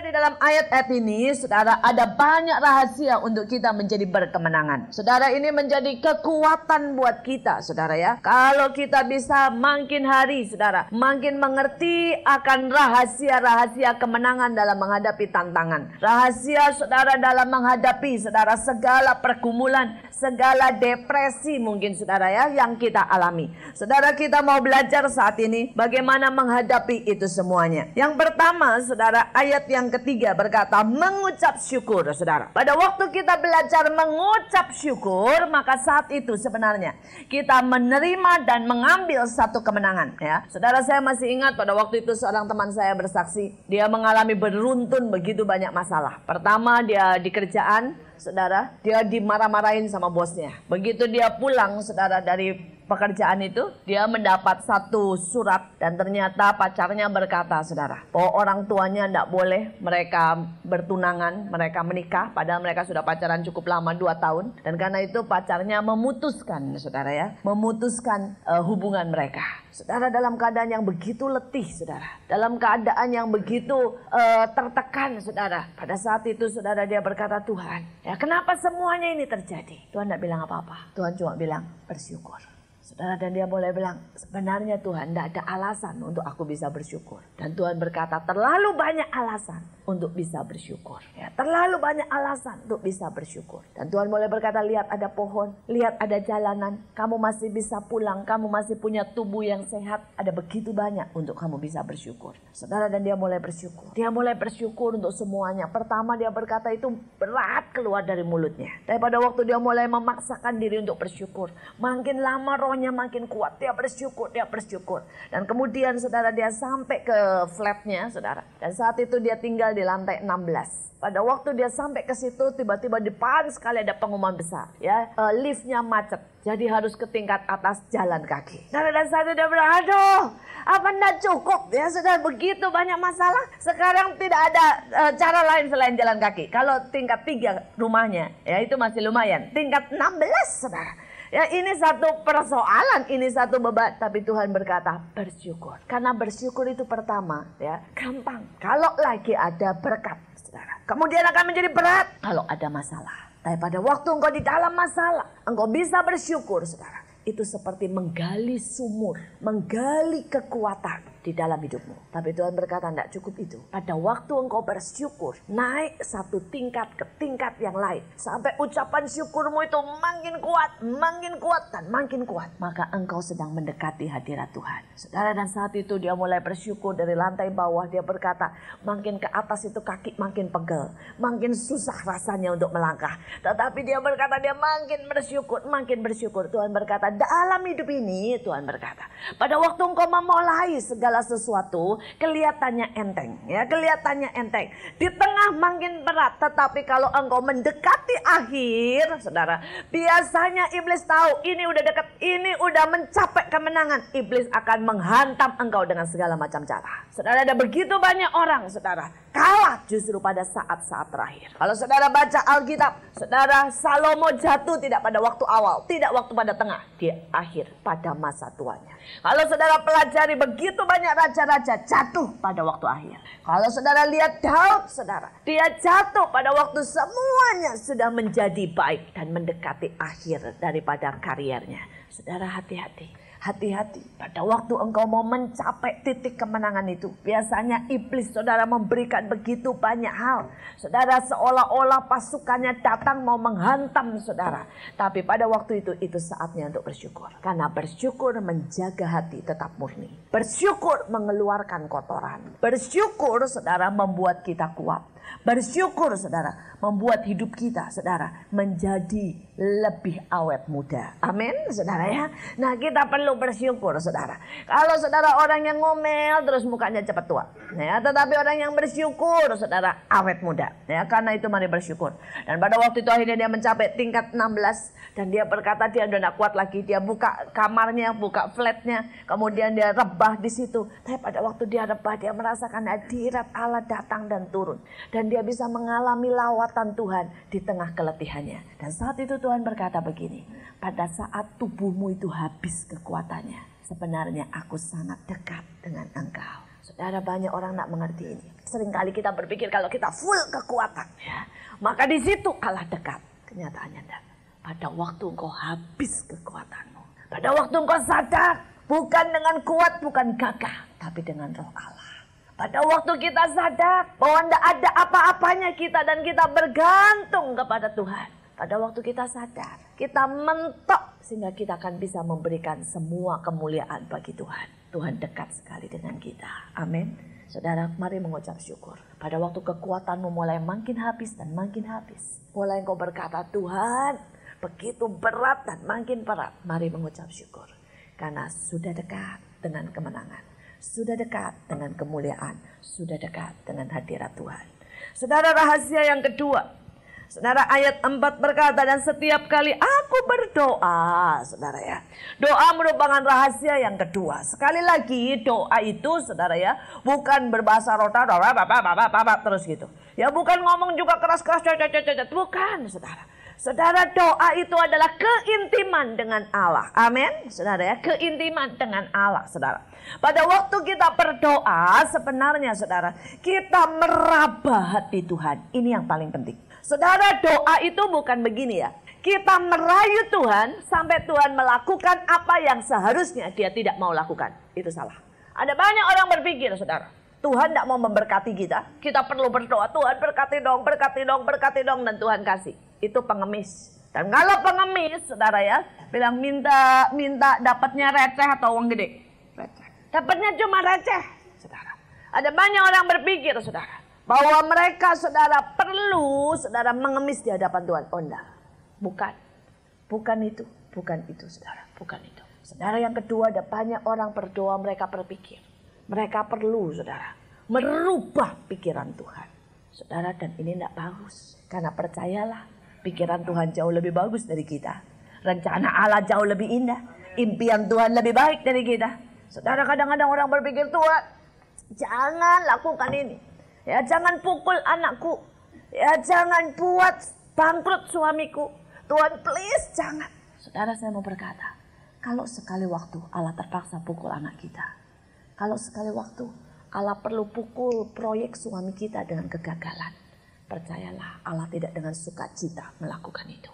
di dalam ayat-ayat ini, saudara, ada banyak rahasia untuk kita menjadi berkemenangan. Saudara, ini menjadi kekuatan buat kita, saudara ya. Kalau kita bisa makin hari, saudara, makin mengerti akan rahasia-rahasia kemenangan dalam menghadapi tantangan. Rahasia, saudara, dalam menghadapi, saudara, segala pergumulan, segala depresi mungkin, saudara ya, yang kita alami. Saudara, kita mau belajar saat ini bagaimana menghadapi itu semuanya. Yang pertama, saudara, ayat yang ketiga berkata mengucap syukur, saudara. Pada waktu kita belajar mengucap syukur, maka saat itu sebenarnya kita menerima dan mengambil satu kemenangan ya. Saudara, saya masih ingat pada waktu itu seorang teman saya bersaksi, dia mengalami beruntun begitu banyak masalah. Pertama, dia di kerjaan, saudara, dia dimarah-marahin sama bosnya. Begitu dia pulang, saudara, dari pekerjaan itu, dia mendapat satu surat dan ternyata pacarnya berkata, saudara, bahwa orang tuanya tidak boleh mereka bertunangan, mereka menikah, padahal mereka sudah pacaran cukup lama, 2 tahun. Dan karena itu pacarnya memutuskan, saudara ya, memutuskan hubungan mereka. Saudara, dalam keadaan yang begitu letih, saudara, dalam keadaan yang begitu tertekan, saudara. Pada saat itu, saudara, dia berkata, Tuhan, ya kenapa semuanya ini terjadi? Tuhan tidak bilang apa-apa. Tuhan cuma bilang, bersyukur. Saudara, dan dia boleh bilang, sebenarnya Tuhan tidak ada alasan untuk aku bisa bersyukur. Dan Tuhan berkata, terlalu banyak alasan untuk bisa bersyukur. Ya, terlalu banyak alasan untuk bisa bersyukur. Dan Tuhan boleh berkata, lihat ada pohon, lihat ada jalanan, kamu masih bisa pulang, kamu masih punya tubuh yang sehat. Ada begitu banyak untuk kamu bisa bersyukur. Saudara, dan dia mulai bersyukur. Dia mulai bersyukur untuk semuanya. Pertama dia berkata itu berat keluar dari mulutnya. Tapi pada waktu dia mulai memaksakan diri untuk bersyukur, makin lama rohnya makin kuat, dia bersyukur, dia bersyukur. Dan kemudian, saudara, dia sampai ke flatnya, saudara. Dan saat itu dia tinggal di lantai 16. Pada waktu dia sampai ke situ, tiba-tiba di depan sekali ada pengumuman besar, ya, liftnya macet, jadi harus ke tingkat atas jalan kaki. Dan saat itu dia bilang, aduh, apa enggak cukup ya, sudah begitu banyak masalah. Sekarang tidak ada cara lain selain jalan kaki. Kalau tingkat 3 rumahnya, ya itu masih lumayan. Tingkat 16, saudara. Ya, ini satu persoalan, ini satu beban. Tapi Tuhan berkata, bersyukur. Karena bersyukur itu pertama, ya, gampang. Kalau lagi ada berkat, saudara. Kemudian akan menjadi berat kalau ada masalah. Tapi pada waktu engkau di dalam masalah, engkau bisa bersyukur, saudara. Itu seperti menggali sumur, menggali kekuatan di dalam hidupmu. Tapi Tuhan berkata, tidak cukup itu. Pada waktu engkau bersyukur, naik satu tingkat ke tingkat yang lain, sampai ucapan syukurmu itu makin kuat dan makin kuat, maka engkau sedang mendekati hadirat Tuhan. Saudara, dan saat itu dia mulai bersyukur dari lantai bawah. Dia berkata, makin ke atas itu kaki makin pegel, makin susah rasanya untuk melangkah. Tetapi dia berkata, dia makin bersyukur, makin bersyukur. Tuhan berkata, dalam hidup ini, Tuhan berkata, pada waktu engkau memulai segala sesuatu, kelihatannya enteng, ya, kelihatannya enteng. Di tengah makin berat, tetapi kalau engkau mendekati akhir, saudara, biasanya iblis tahu ini udah dekat, ini udah mencapai kemenangan. Iblis akan menghantam engkau dengan segala macam cara. Saudara, ada begitu banyak orang, saudara, kalah justru pada saat-saat terakhir. Kalau saudara baca Alkitab, saudara, Salomo jatuh tidak pada waktu awal, tidak waktu pada tengah, di akhir, pada masa tuanya. Kalau saudara pelajari, begitu banyak raja-raja jatuh pada waktu akhir. Kalau saudara lihat Daud, saudara, dia jatuh pada waktu semuanya sudah menjadi baik dan mendekati akhir daripada karirnya. Saudara, hati-hati. Hati-hati pada waktu engkau mau mencapai titik kemenangan itu. Biasanya iblis, saudara, memberikan begitu banyak hal. Saudara, seolah-olah pasukannya datang mau menghantam saudara. Tapi pada waktu itu saatnya untuk bersyukur. Karena bersyukur menjaga hati tetap murni. Bersyukur mengeluarkan kotoran. Bersyukur, saudara, membuat kita kuat. Bersyukur, saudara, membuat hidup kita, saudara, menjadi lebih awet muda. Amin, saudara ya. Nah, kita perlu bersyukur, saudara. Kalau saudara orang yang ngomel terus mukanya cepat tua, ya, tetapi orang yang bersyukur, saudara, awet muda. Ya, karena itu mari bersyukur. Dan pada waktu itu akhirnya dia mencapai tingkat 16 dan dia berkata dia udah tidak kuat lagi. Dia buka kamarnya, buka flatnya, kemudian dia rebah di situ. Tapi pada waktu dia rebah, dia merasakan hadirat Allah datang dan turun. Dan dia bisa mengalami lawatan Tuhan di tengah keletihannya. Dan saat itu Tuhan berkata begini, pada saat tubuhmu itu habis kekuatannya, sebenarnya aku sangat dekat dengan engkau. Saudara, banyak orang nak mengerti ini. Seringkali kita berpikir kalau kita full kekuatan, ya, maka di situ Allah dekat. Kenyataannya tidak. Pada waktu engkau habis kekuatanmu, pada waktu engkau sadar, bukan dengan kuat, bukan gagah, tapi dengan Roh Allah. Pada waktu kita sadar bahwa tidak ada apa-apanya kita dan kita bergantung kepada Tuhan. Pada waktu kita sadar, kita mentok sehingga kita akan bisa memberikan semua kemuliaan bagi Tuhan. Tuhan dekat sekali dengan kita. Amin. Saudara, mari mengucap syukur. Pada waktu kekuatanmu mulai makin habis dan makin habis, mulai engkau berkata, Tuhan, begitu berat dan makin berat. Mari mengucap syukur. Karena sudah dekat dengan kemenangan. Sudah dekat dengan kemuliaan. Sudah dekat dengan hadirat Tuhan. Saudara, rahasia yang kedua. Saudara, ayat 4 berkata, dan setiap kali aku berdoa, saudara ya. Doa merupakan rahasia yang kedua. Sekali lagi, doa itu, saudara ya, bukan berbahasa rota, terus gitu. Ya, bukan ngomong juga keras-keras, bukan, saudara. Saudara, doa itu adalah keintiman dengan Allah. Amin. Saudara ya, keintiman dengan Allah, saudara. Pada waktu kita berdoa, sebenarnya saudara, kita meraba hati Tuhan. Ini yang paling penting. Saudara, doa itu bukan begini ya. Kita merayu Tuhan sampai Tuhan melakukan apa yang seharusnya dia tidak mau lakukan. Itu salah. Ada banyak orang berpikir, saudara, Tuhan tidak mau memberkati kita. Kita perlu berdoa, Tuhan berkati dong, berkati dong, berkati dong, dan Tuhan kasih. Itu pengemis. Dan kalau pengemis, saudara ya, bilang minta dapatnya receh atau uang gede. Receh. Dapatnya cuma receh, saudara. Ada banyak orang berpikir, saudara, bahwa mereka, saudara, perlu, saudara, mengemis di hadapan Tuhan. Oh enggak, bukan. Bukan itu, saudara. Bukan itu. Saudara, yang kedua, ada banyak orang berdoa, mereka berpikir. Mereka perlu, saudara, merubah pikiran Tuhan. Saudara, dan ini enggak bagus. Karena percayalah, pikiran Tuhan jauh lebih bagus dari kita. Rencana Allah jauh lebih indah. Impian Tuhan lebih baik dari kita. Saudara, kadang-kadang orang berpikir, Tuhan, jangan lakukan ini. Ya, jangan pukul anakku. Ya, jangan buat bangkrut suamiku. Tuhan, please jangan. Saudara, saya mau berkata, kalau sekali waktu Allah terpaksa pukul anak kita. Kalau sekali waktu Allah perlu pukul proyek suami kita dengan kegagalan. Percayalah, Allah tidak dengan sukacita melakukan itu.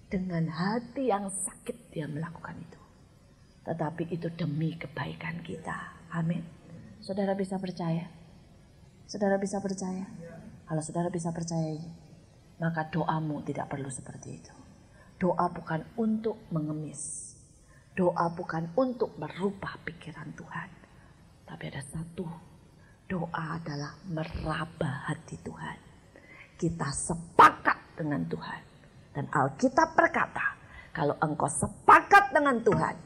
Dengan hati yang sakit dia melakukan itu. Tetapi itu demi kebaikan kita. Amin. Saudara bisa percaya? Saudara bisa percaya? Kalau saudara bisa percaya ini, maka doamu tidak perlu seperti itu. Doa bukan untuk mengemis. Doa bukan untuk merubah pikiran Tuhan. Tapi ada satu, doa adalah meraba hati Tuhan. Kita sepakat dengan Tuhan. Dan Alkitab berkata, kalau engkau sepakat dengan Tuhan,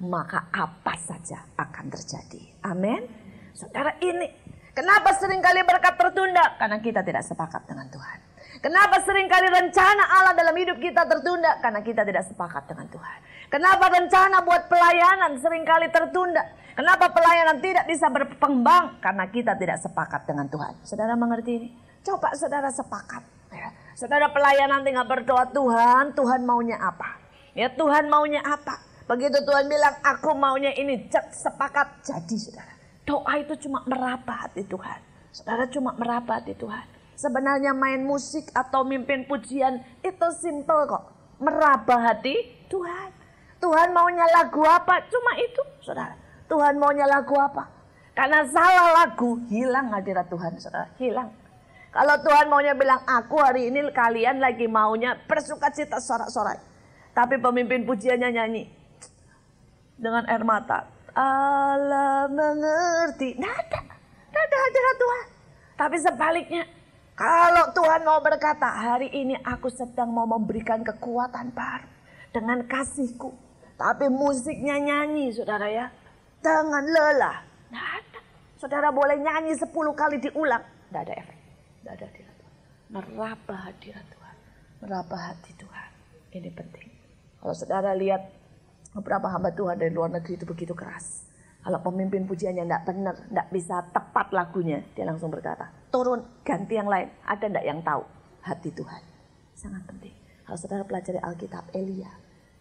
maka apa saja akan terjadi. Amin. Saudara, ini kenapa seringkali berkat tertunda? Karena kita tidak sepakat dengan Tuhan. Kenapa seringkali rencana Allah dalam hidup kita tertunda? Karena kita tidak sepakat dengan Tuhan. Kenapa rencana buat pelayanan seringkali tertunda? Kenapa pelayanan tidak bisa berkembang? Karena kita tidak sepakat dengan Tuhan. Saudara mengerti ini? Coba saudara sepakat. Ya. Saudara pelayanan tinggal berdoa, Tuhan, Tuhan maunya apa? Ya, Tuhan maunya apa? Begitu Tuhan bilang, aku maunya ini, sepakat, jadi saudara. Doa itu cuma meraba hati Tuhan. Saudara, cuma meraba hati Tuhan. Sebenarnya main musik atau mimpin pujian itu simple kok. Meraba hati Tuhan. Tuhan maunya lagu apa? Cuma itu, saudara. Tuhan maunya lagu apa? Karena salah lagu, hilang hadirat Tuhan, saudara. Hilang. Kalau Tuhan maunya bilang, aku hari ini kalian lagi maunya bersukacita sorak-sorai. Tapi pemimpin pujiannya nyanyi dengan air mata. Allah mengerti. Tidak ada hadirat Tuhan. Tapi sebaliknya, kalau Tuhan mau berkata, hari ini aku sedang mau memberikan kekuatan baru dengan kasihku. Tapi musiknya nyanyi, saudara ya, dengan lelah. Tidak ada. Saudara boleh nyanyi 10 kali diulang. Tidak ada efek. Tidak ada hadirat Tuhan. Meraba hadirat Tuhan. Meraba hati Tuhan. Ini penting. Kalau saudara lihat beberapa hamba Tuhan dari luar negeri itu begitu keras. Kalau pemimpin pujiannya tidak benar, tidak bisa tepat lagunya, dia langsung berkata, turun, ganti yang lain. Ada tidak yang tahu hati Tuhan? Sangat penting. Kalau saudara pelajari Alkitab,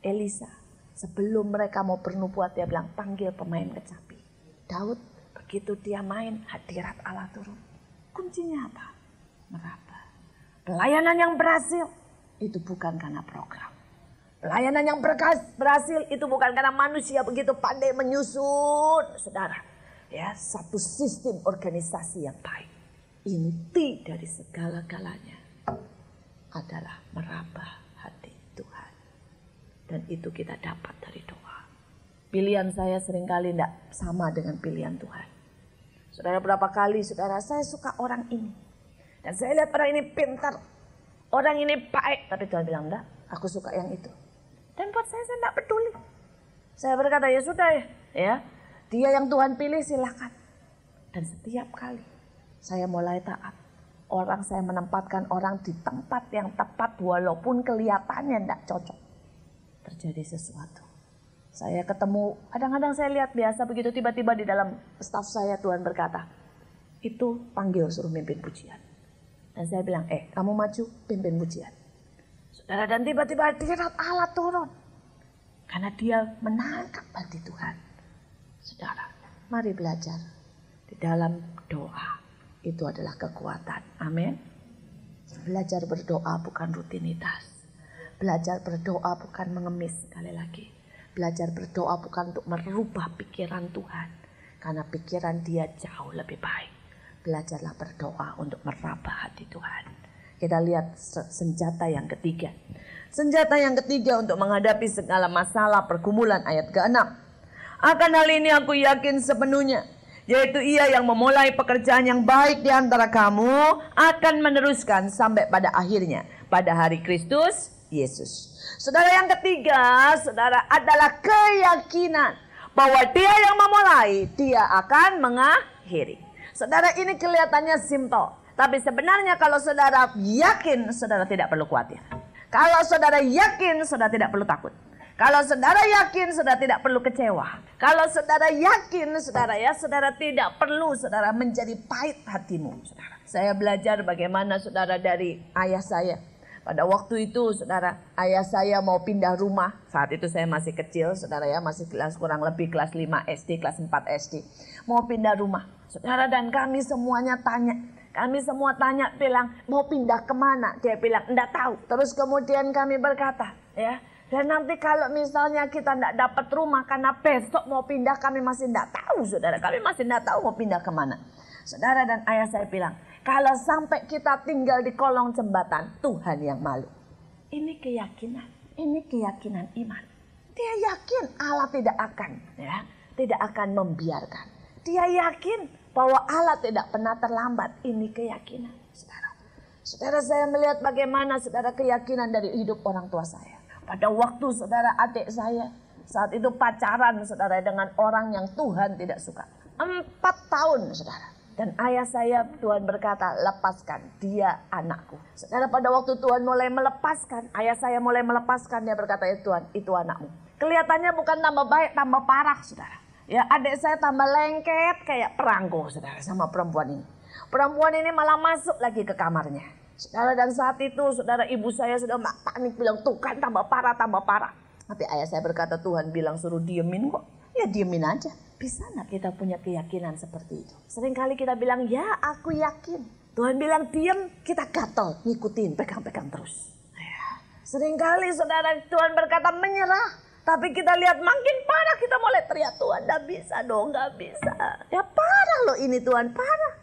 Elisa, sebelum mereka mau bernubuat, dia bilang, panggil pemain kecapi. Daud, Begitu dia main, hadirat Allah turun. Kuncinya apa? Meraba. Pelayanan yang berhasil itu bukan karena program. Pelayanan yang berhasil itu bukan karena manusia begitu pandai menyusun, saudara. Ya, satu sistem organisasi yang baik. Inti dari segala-galanya adalah meraba hati Tuhan. Dan itu kita dapat dari doa. Pilihan saya seringkali tidak sama dengan pilihan Tuhan. Saudara, berapa kali saudara, saya suka orang ini. Dan saya lihat orang ini pintar. Orang ini baik. Tapi Tuhan bilang, enggak, aku suka yang itu. Dan buat saya tidak peduli. Saya berkata, ya sudah ya. Dia yang Tuhan pilih silakan. Dan setiap kali saya mulai taat. Saya menempatkan orang di tempat yang tepat walaupun kelihatannya tidak cocok. Terjadi sesuatu. Saya ketemu, kadang-kadang saya lihat biasa begitu tiba-tiba di dalam staf saya Tuhan berkata, itu panggil suruh mimpin pujian. Dan saya bilang, kamu maju pimpin pujian. Saudara, dan tiba-tiba hadirat Allah turun. Karena dia menangkap hati Tuhan. Saudara, mari belajar. Di dalam doa, itu adalah kekuatan. Amin. Belajar berdoa bukan rutinitas. Belajar berdoa bukan mengemis, sekali lagi. Belajar berdoa bukan untuk merubah pikiran Tuhan. Karena pikiran dia jauh lebih baik. Belajarlah berdoa untuk meraba hati Tuhan. Kita lihat senjata yang ketiga. Senjata yang ketiga untuk menghadapi segala masalah pergumulan ayat ke-6. Akan hal ini aku yakin sepenuhnya. Yaitu ia yang memulai pekerjaan yang baik di antara kamu akan meneruskan sampai pada akhirnya. Pada hari Kristus Yesus. Saudara, yang ketiga, saudara, adalah keyakinan. Bahwa dia yang memulai, dia akan mengakhiri. Saudara, ini kelihatannya simpel. Tapi sebenarnya kalau saudara yakin, saudara tidak perlu khawatir. Kalau saudara yakin, saudara tidak perlu takut. Kalau saudara yakin, saudara tidak perlu kecewa. Kalau saudara yakin, saudara tidak perlu saudara menjadi pahit hatimu. Saudara, saya belajar bagaimana saudara dari ayah saya. Pada waktu itu, saudara, ayah saya mau pindah rumah. Saat itu saya masih kecil, saudara ya, masih kurang lebih kelas 5 SD, kelas 4 SD. Mau pindah rumah. Saudara, dan kami semuanya tanya. Kami semua tanya, bilang, mau pindah kemana? Dia bilang, enggak tahu. Terus kemudian kami berkata, ya, dan nanti kalau misalnya kita enggak dapat rumah, karena besok mau pindah, kami masih enggak tahu, saudara. Kami masih enggak tahu mau pindah kemana. Saudara, dan ayah saya bilang, kalau sampai kita tinggal di kolong jembatan, Tuhan yang malu. Ini keyakinan iman. Dia yakin Allah tidak akan membiarkan. Dia yakin bahwa Allah tidak pernah terlambat. Ini keyakinan, saudara. Saudara, saya melihat bagaimana saudara keyakinan dari hidup orang tua saya. Pada waktu saudara adik saya saat itu pacaran saudara dengan orang yang Tuhan tidak suka. 4 tahun saudara. Dan ayah saya, Tuhan berkata, lepaskan, dia anakku. Saudara, pada waktu Tuhan mulai melepaskan, ayah saya mulai melepaskan, dia berkata, ya Tuhan, itu anakmu. Kelihatannya bukan tambah baik, tambah parah, saudara. Ya, adik saya tambah lengket kayak perangko, saudara, sama perempuan ini. Perempuan ini malah masuk lagi ke kamarnya. Saudara, dan saat itu, saudara, ibu saya sudah panik, bilang, tuh kan tambah parah, tambah parah. Tapi ayah saya berkata, Tuhan bilang suruh diemin kok. Ya diemin aja. Bisa gak kita punya keyakinan seperti itu? Seringkali kita bilang, ya aku yakin. Tuhan bilang diem, kita gatel, ngikutin, pegang-pegang terus. Ya. Seringkali saudara, Tuhan berkata menyerah. Tapi kita lihat makin parah, kita mulai teriak, Tuhan gak bisa dong, gak bisa. Ya parah loh ini Tuhan, parah.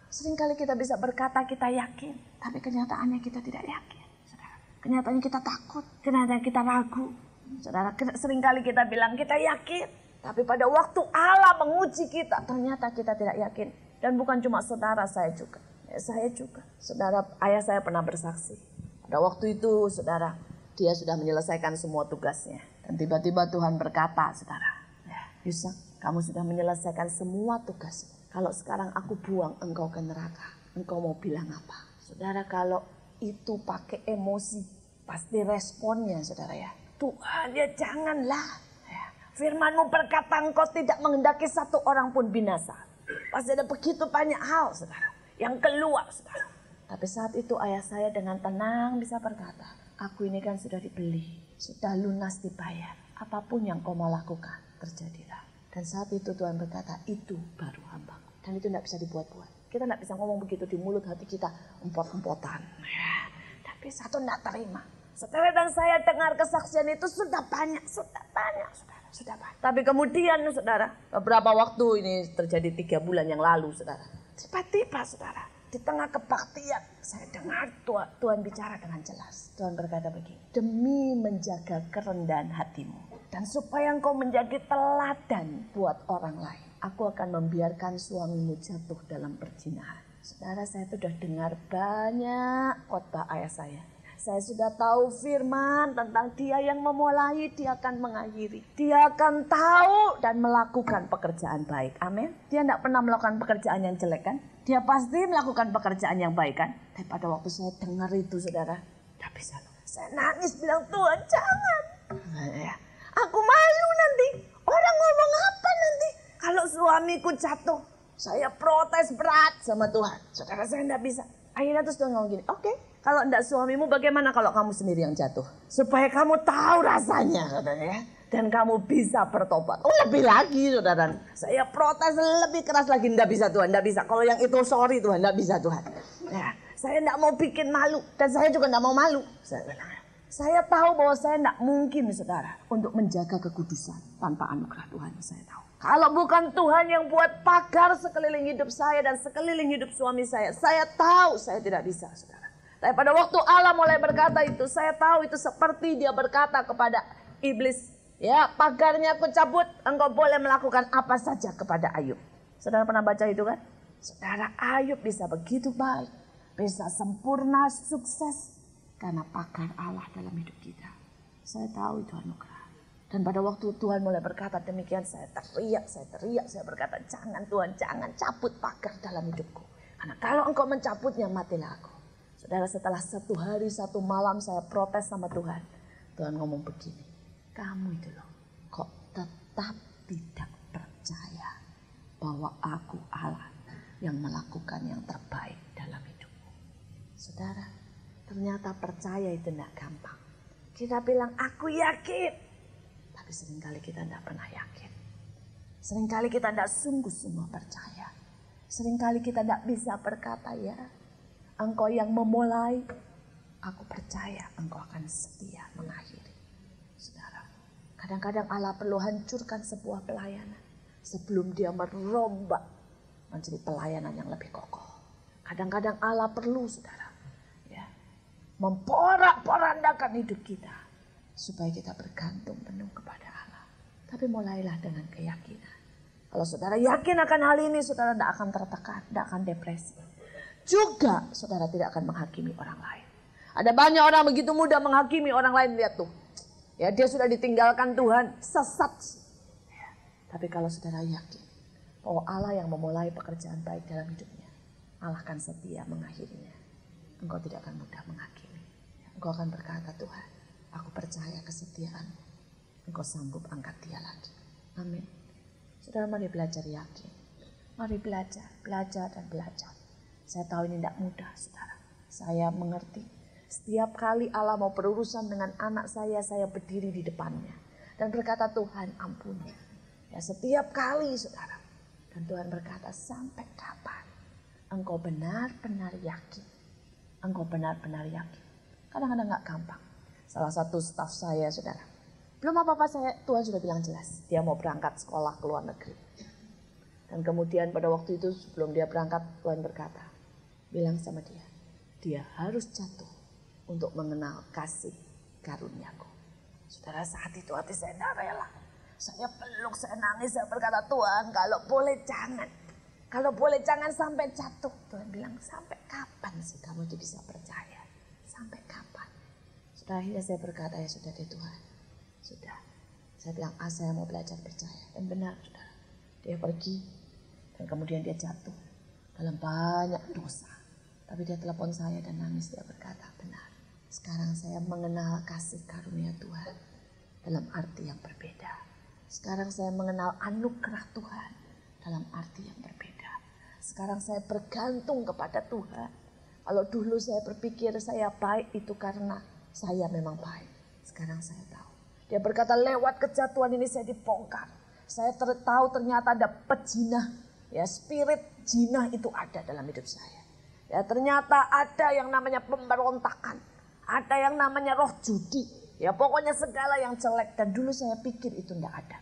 Seringkali kita bisa berkata kita yakin. Tapi kenyataannya kita tidak yakin. Saudara. Kenyataannya kita takut, kenyataannya kita ragu. Saudara, seringkali kita bilang kita yakin. Tapi pada waktu Allah menguji kita, ternyata kita tidak yakin. Dan bukan cuma saudara, saya juga. Ya, saya juga. Saudara, ayah saya pernah bersaksi. Pada waktu itu, saudara, dia sudah menyelesaikan semua tugasnya. Dan tiba-tiba Tuhan berkata, saudara, ya, Yusak, kamu sudah menyelesaikan semua tugas. Kalau sekarang aku buang engkau ke neraka, engkau mau bilang apa? Saudara, kalau itu pakai emosi, pasti responnya, saudara ya. Tuhan, ya janganlah. Firman-Mu berkata engkau tidak menghendaki satu orang pun binasa. Pasti ada begitu banyak hal, saudara, yang keluar, saudara. Tapi saat itu ayah saya dengan tenang bisa berkata, aku ini kan sudah dibeli, sudah lunas dibayar. Apapun yang kau mau lakukan, terjadilah. Dan saat itu Tuhan berkata, itu baru hamba-Ku. Dan itu tidak bisa dibuat-buat. Kita tidak bisa ngomong begitu di mulut hati kita, empot-empotan. Ya, tapi satu tidak terima. Saudara dan saya dengar kesaksian itu sudah banyak, saudara, sudah banyak. Tapi kemudian saudara, beberapa waktu ini terjadi 3 bulan yang lalu saudara. Tiba-tiba saudara, di tengah kebaktian saya dengar Tuhan bicara dengan jelas. Tuhan berkata begini, demi menjaga kerendahan hatimu dan supaya engkau menjadi teladan buat orang lain, aku akan membiarkan suamimu jatuh dalam perzinahan. Saudara, saya sudah dengar banyak khotbah ayah saya. Saya sudah tahu firman tentang dia yang memulai, dia akan mengakhiri. Dia akan tahu dan melakukan pekerjaan baik. Amin. Dia tidak pernah melakukan pekerjaan yang jelek kan? Dia pasti melakukan pekerjaan yang baik kan? Tapi pada waktu saya dengar itu saudara, tidak bisa. Saya nangis bilang, Tuhan jangan. Aku malu nanti. Orang ngomong apa nanti? Kalau suamiku jatuh, saya protes berat sama Tuhan. Saudara, saya tidak bisa. Akhirnya terus Tuhan ngomong gini, oke. Kalau tidak suamimu bagaimana kalau kamu sendiri yang jatuh? Supaya kamu tahu rasanya saudara ya. Dan kamu bisa bertobat. Oh lebih lagi saudara. Saya protes lebih keras lagi. Tidak bisa Tuhan, tidak bisa. Kalau yang itu sorry Tuhan, tidak bisa Tuhan. Ya, saya tidak mau bikin malu. Dan saya juga tidak mau malu. Saya tahu bahwa saya tidak mungkin saudara. Untuk menjaga kekudusan tanpa anugerah Tuhan. Saya tahu. Kalau bukan Tuhan yang buat pagar sekeliling hidup saya dan sekeliling hidup suami saya tahu saya tidak bisa saudara. Tapi pada waktu Allah mulai berkata itu, saya tahu itu seperti dia berkata kepada iblis, ya pagarnya aku cabut, engkau boleh melakukan apa saja kepada Ayub. Saudara pernah baca itu kan? Saudara, Ayub bisa begitu baik, bisa sempurna, sukses, karena pagar Allah dalam hidup kita. Saya tahu itu anugerah. Dan pada waktu Tuhan mulai berkata demikian, saya teriak, saya berkata, jangan Tuhan, jangan cabut pagar dalam hidupku. Karena kalau engkau mencabutnya, matilah aku. Saudara, setelah 1 hari 1 malam saya protes sama Tuhan. Tuhan ngomong begini, kamu itu loh kok tetap tidak percaya bahwa aku Allah yang melakukan yang terbaik dalam hidupmu. Saudara, ternyata percaya itu tidak gampang. Kita bilang aku yakin, tapi seringkali kita tidak pernah yakin. Seringkali kita tidak sungguh-sungguh percaya. Seringkali kita tidak bisa berkata ya, engkau yang memulai, aku percaya engkau akan setia mengakhiri. Saudara, kadang-kadang Allah perlu hancurkan sebuah pelayanan sebelum dia merombak menjadi pelayanan yang lebih kokoh. Kadang-kadang Allah perlu saudara, ya, memporak-porandakan hidup kita supaya kita bergantung penuh kepada Allah. Tapi mulailah dengan keyakinan. Kalau saudara yakin akan hal ini, saudara tidak akan tertekan, tidak akan depresi. Juga saudara tidak akan menghakimi orang lain. Ada banyak orang begitu mudah menghakimi orang lain. Lihat tuh, ya dia sudah ditinggalkan Tuhan, sesat. Ya, tapi kalau saudara yakin bahwa Allah yang memulai pekerjaan baik dalam hidupnya, Allah akan setia mengakhirinya. Engkau tidak akan mudah menghakimi. Engkau akan berkata, Tuhan, aku percaya kesetiaan-Mu. Engkau sanggup angkat dia lagi. Amin. Saudara, mari belajar yakin. Mari belajar dan belajar. Saya tahu ini tidak mudah saudara. Saya mengerti. Setiap kali Allah mau berurusan dengan anak saya berdiri di depannya. Dan berkata Tuhan ampuni. Ya setiap kali saudara. Dan Tuhan berkata sampai kapan engkau benar-benar yakin. Engkau benar-benar yakin. Kadang-kadang gak gampang. Salah satu staf saya saudara. Belum apa-apa Tuhan sudah bilang jelas. Dia mau berangkat sekolah ke luar negeri. Dan kemudian pada waktu itu sebelum dia berangkat Tuhan berkata. Bilang sama dia harus jatuh untuk mengenal kasih karunia-Ku. Saudara, saat itu hati saya tidak rela. Saya peluk, saya nangis, saya berkata Tuhan kalau boleh jangan sampai jatuh. Tuhan bilang sampai kapan sih kamu itu bisa percaya? Sampai kapan? Saudara, akhirnya saya berkata ya sudah deh Tuhan. Sudah. Saya bilang saya mau belajar percaya. Dan benar saudara. Dia pergi dan kemudian dia jatuh dalam banyak dosa. Tapi dia telepon saya dan nangis, dia berkata, benar. Sekarang saya mengenal kasih karunia Tuhan dalam arti yang berbeda. Sekarang saya mengenal anugerah Tuhan dalam arti yang berbeda. Sekarang saya bergantung kepada Tuhan. Kalau dulu saya berpikir saya baik itu karena saya memang baik. Sekarang saya tahu. Dia berkata lewat kejatuhan ini saya dibongkar. Saya tahu ternyata ada pejinah, ya spirit jinah itu ada dalam hidup saya. Ya ternyata ada yang namanya pemberontakan, ada yang namanya roh judi. Ya pokoknya segala yang jelek, dan dulu saya pikir itu tidak ada.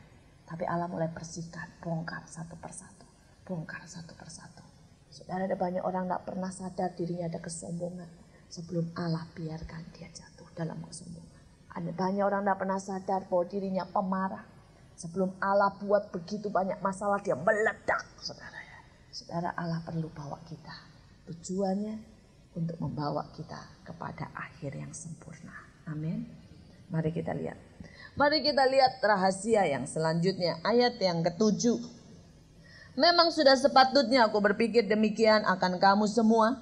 Tapi Allah mulai bersihkan, bongkar satu persatu, bongkar satu persatu. Saudara, ada banyak orang tidak pernah sadar dirinya ada kesombongan sebelum Allah biarkan dia jatuh dalam kesombongan. Ada banyak orang tidak pernah sadar bahwa dirinya pemarah sebelum Allah buat begitu banyak masalah dia meledak, saudara ya. Saudara, Allah perlu bawa kita. Tujuannya untuk membawa kita kepada akhir yang sempurna. Amin. Mari kita lihat. Mari kita lihat rahasia yang selanjutnya. Ayat yang ke-7. Memang sudah sepatutnya aku berpikir demikian akan kamu semua.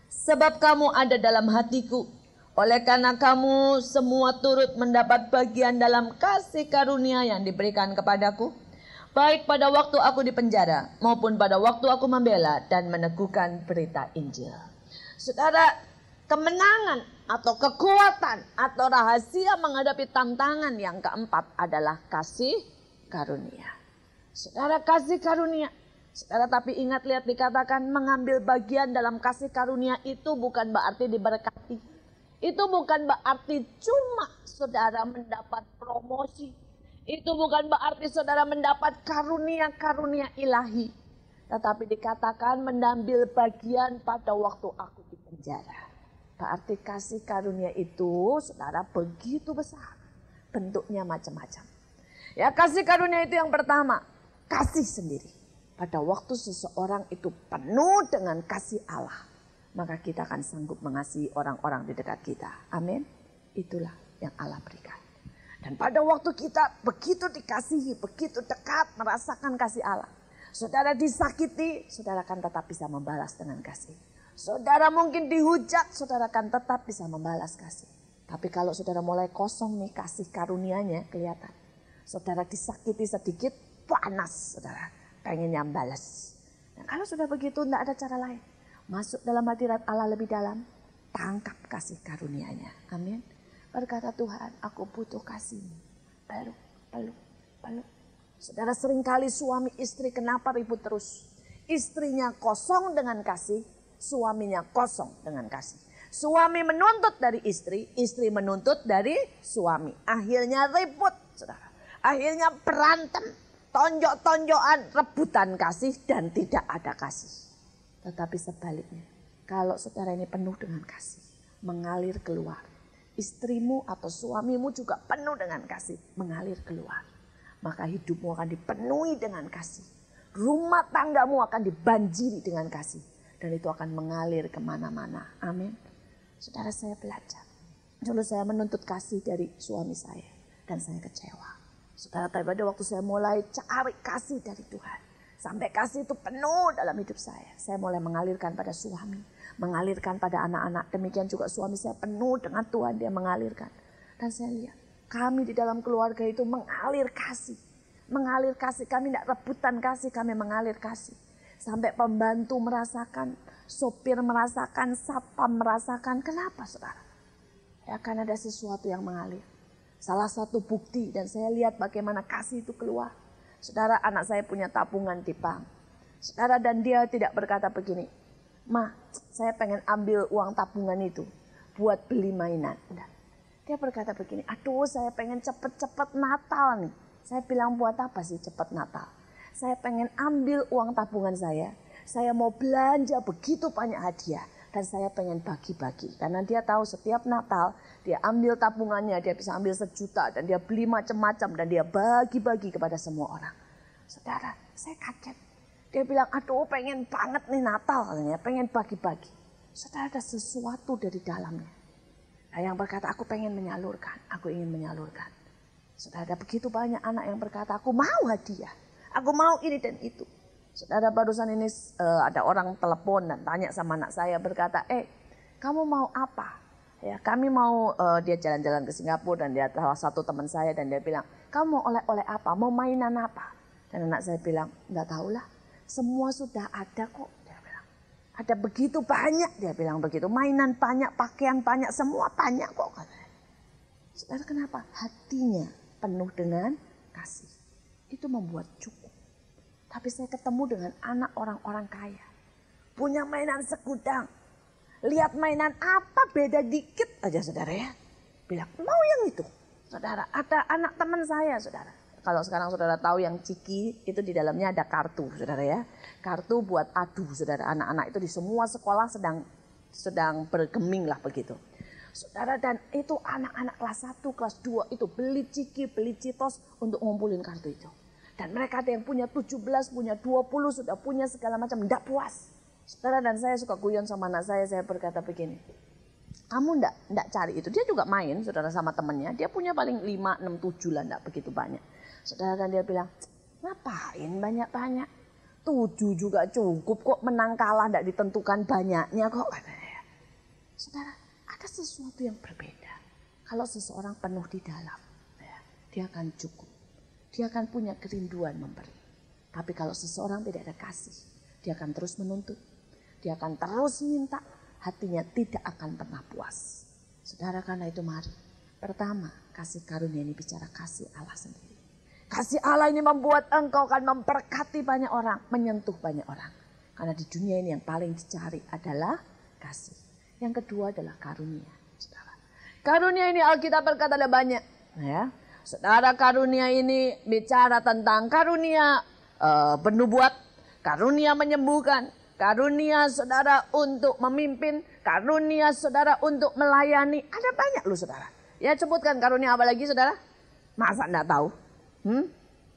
Sebab kamu ada dalam hatiku. Oleh karena kamu semua turut mendapat bagian dalam kasih karunia yang diberikan kepadaku. Baik pada waktu aku di penjara maupun pada waktu aku membela dan meneguhkan berita Injil. Saudara, kemenangan atau kekuatan atau rahasia menghadapi tantangan yang keempat adalah kasih karunia. Saudara, kasih karunia. Saudara, tapi ingat, lihat dikatakan mengambil bagian dalam kasih karunia itu bukan berarti diberkati. Itu bukan berarti cuma saudara mendapat promosi. Itu bukan berarti saudara mendapat karunia-karunia ilahi. Tetapi dikatakan mengambil bagian pada waktu aku di penjara. Berarti kasih karunia itu saudara begitu besar. Bentuknya macam-macam. Ya, kasih karunia itu yang pertama, kasih sendiri. Pada waktu seseorang itu penuh dengan kasih Allah, maka kita akan sanggup mengasihi orang-orang di dekat kita. Amin. Itulah yang Allah berikan. Dan pada waktu kita begitu dikasihi, begitu dekat merasakan kasih Allah. Saudara disakiti, saudara akan tetap bisa membalas dengan kasih. Saudara mungkin dihujat, saudara akan tetap bisa membalas kasih. Tapi kalau saudara mulai kosong nih kasih karunianya, kelihatan. Saudara disakiti sedikit, panas saudara, pengen yang balas. Nah, kalau sudah begitu tidak ada cara lain. Masuk dalam hadirat Allah lebih dalam, tangkap kasih karunianya. Amin. Berkata Tuhan, aku butuh kasih-Mu. Peluk, peluk, peluk. Saudara, seringkali suami istri kenapa ribut terus? Istrinya kosong dengan kasih, suaminya kosong dengan kasih. Suami menuntut dari istri, istri menuntut dari suami. Akhirnya ribut, saudara. Akhirnya berantem, tonjok-tonjokan, rebutan kasih dan tidak ada kasih. Tetapi sebaliknya, kalau saudara ini penuh dengan kasih, mengalir keluar. Istrimu atau suamimu juga penuh dengan kasih, mengalir keluar. Maka hidupmu akan dipenuhi dengan kasih. Rumah tanggamu akan dibanjiri dengan kasih. Dan itu akan mengalir kemana-mana. Amin. Saudara, saya belajar. Dulu saya menuntut kasih dari suami saya. Dan saya kecewa. Saudara, tapi pada waktu saya mulai cari kasih dari Tuhan. Sampai kasih itu penuh dalam hidup saya. Saya mulai mengalirkan pada suami. Mengalirkan pada anak-anak. Demikian juga suami saya penuh dengan Tuhan, dia mengalirkan. Dan saya lihat kami di dalam keluarga itu mengalir kasih. Mengalir kasih, kami tidak rebutan kasih, kami mengalir kasih. Sampai pembantu merasakan, sopir merasakan, satpam merasakan. Kenapa saudara? Ya, karena ada sesuatu yang mengalir. Salah satu bukti dan saya lihat bagaimana kasih itu keluar. Saudara, anak saya punya tabungan di bank. Saudara, dan dia tidak berkata begini, "Ma, saya pengen ambil uang tabungan itu buat beli mainan." Udah. Dia berkata begini, "Aduh, saya pengen cepet-cepet Natal nih." Saya bilang, "Buat apa sih cepet Natal?" "Saya pengen ambil uang tabungan saya mau belanja begitu banyak hadiah. Dan saya pengen bagi-bagi." Karena dia tahu setiap Natal dia ambil tabungannya, dia bisa ambil 1 juta. Dan dia beli macam-macam dan dia bagi-bagi kepada semua orang. Saudara, saya kaget. Dia bilang, "Aduh, pengen banget nih Natal," katanya, pengen bagi-bagi. Saudara, ada sesuatu dari dalamnya. Nah, yang berkata, "Aku pengen menyalurkan, aku ingin menyalurkan." Saudara, ada begitu banyak anak yang berkata, "Aku mau hadiah, aku mau ini dan itu." Saudara, barusan ini ada orang telepon dan tanya sama anak saya, berkata, "Kamu mau apa?" Ya, kami mau, dia jalan-jalan ke Singapura dan dia salah satu teman saya dan dia bilang, "Kamu mau oleh-oleh apa? Mau mainan apa?" Dan anak saya bilang, "Enggak tahulah. Semua sudah ada kok," dia bilang. "Ada begitu banyak," dia bilang begitu. "Mainan banyak, pakaian banyak, semua banyak kok," katanya. Saudara, kenapa? Hatinya penuh dengan kasih. itu membuat cukup. Tapi saya ketemu dengan anak orang-orang kaya. Punya mainan segudang. Lihat mainan apa beda dikit aja saudara ya. Bilang mau yang itu. Saudara, ada anak teman saya saudara. Kalau sekarang saudara tahu yang Ciki itu di dalamnya ada kartu saudara ya. Kartu buat adu saudara. Anak-anak itu di semua sekolah sedang bergeming lah begitu. Saudara, dan itu anak-anak kelas 1, kelas 2 itu beli Ciki, beli Citos untuk ngumpulin kartu itu. Dan mereka ada yang punya 17, punya 20, sudah punya segala macam, tidak puas. Saudara, dan saya suka guyon sama anak saya berkata begini. Kamu enggak cari itu. Dia juga main saudara sama temannya. Dia punya paling 5, 6, 7 lah, enggak begitu banyak. Saudara, dan dia bilang, ngapain banyak-banyak? 7 juga cukup kok, menang kalah enggak ditentukan banyaknya kok. Saudara, ada sesuatu yang berbeda. Kalau seseorang penuh di dalam, ya, dia akan cukup. Dia akan punya kerinduan memberi. Tapi kalau seseorang tidak ada kasih, dia akan terus menuntut. Dia akan terus minta, hatinya tidak akan pernah puas. Saudara, karena itu mari. Pertama, kasih karunia ini bicara kasih Allah sendiri. Kasih Allah ini membuat engkau akan memberkati banyak orang, menyentuh banyak orang. Karena di dunia ini yang paling dicari adalah kasih. Yang kedua adalah karunia. Saudara, karunia ini Alkitab berkata ada banyak. Ya. Saudara, karunia ini bicara tentang karunia bernubuat, karunia menyembuhkan, karunia saudara untuk memimpin, karunia saudara untuk melayani. Ada banyak loh saudara. Ya, sebutkan karunia apa lagi saudara? Masa enggak tahu?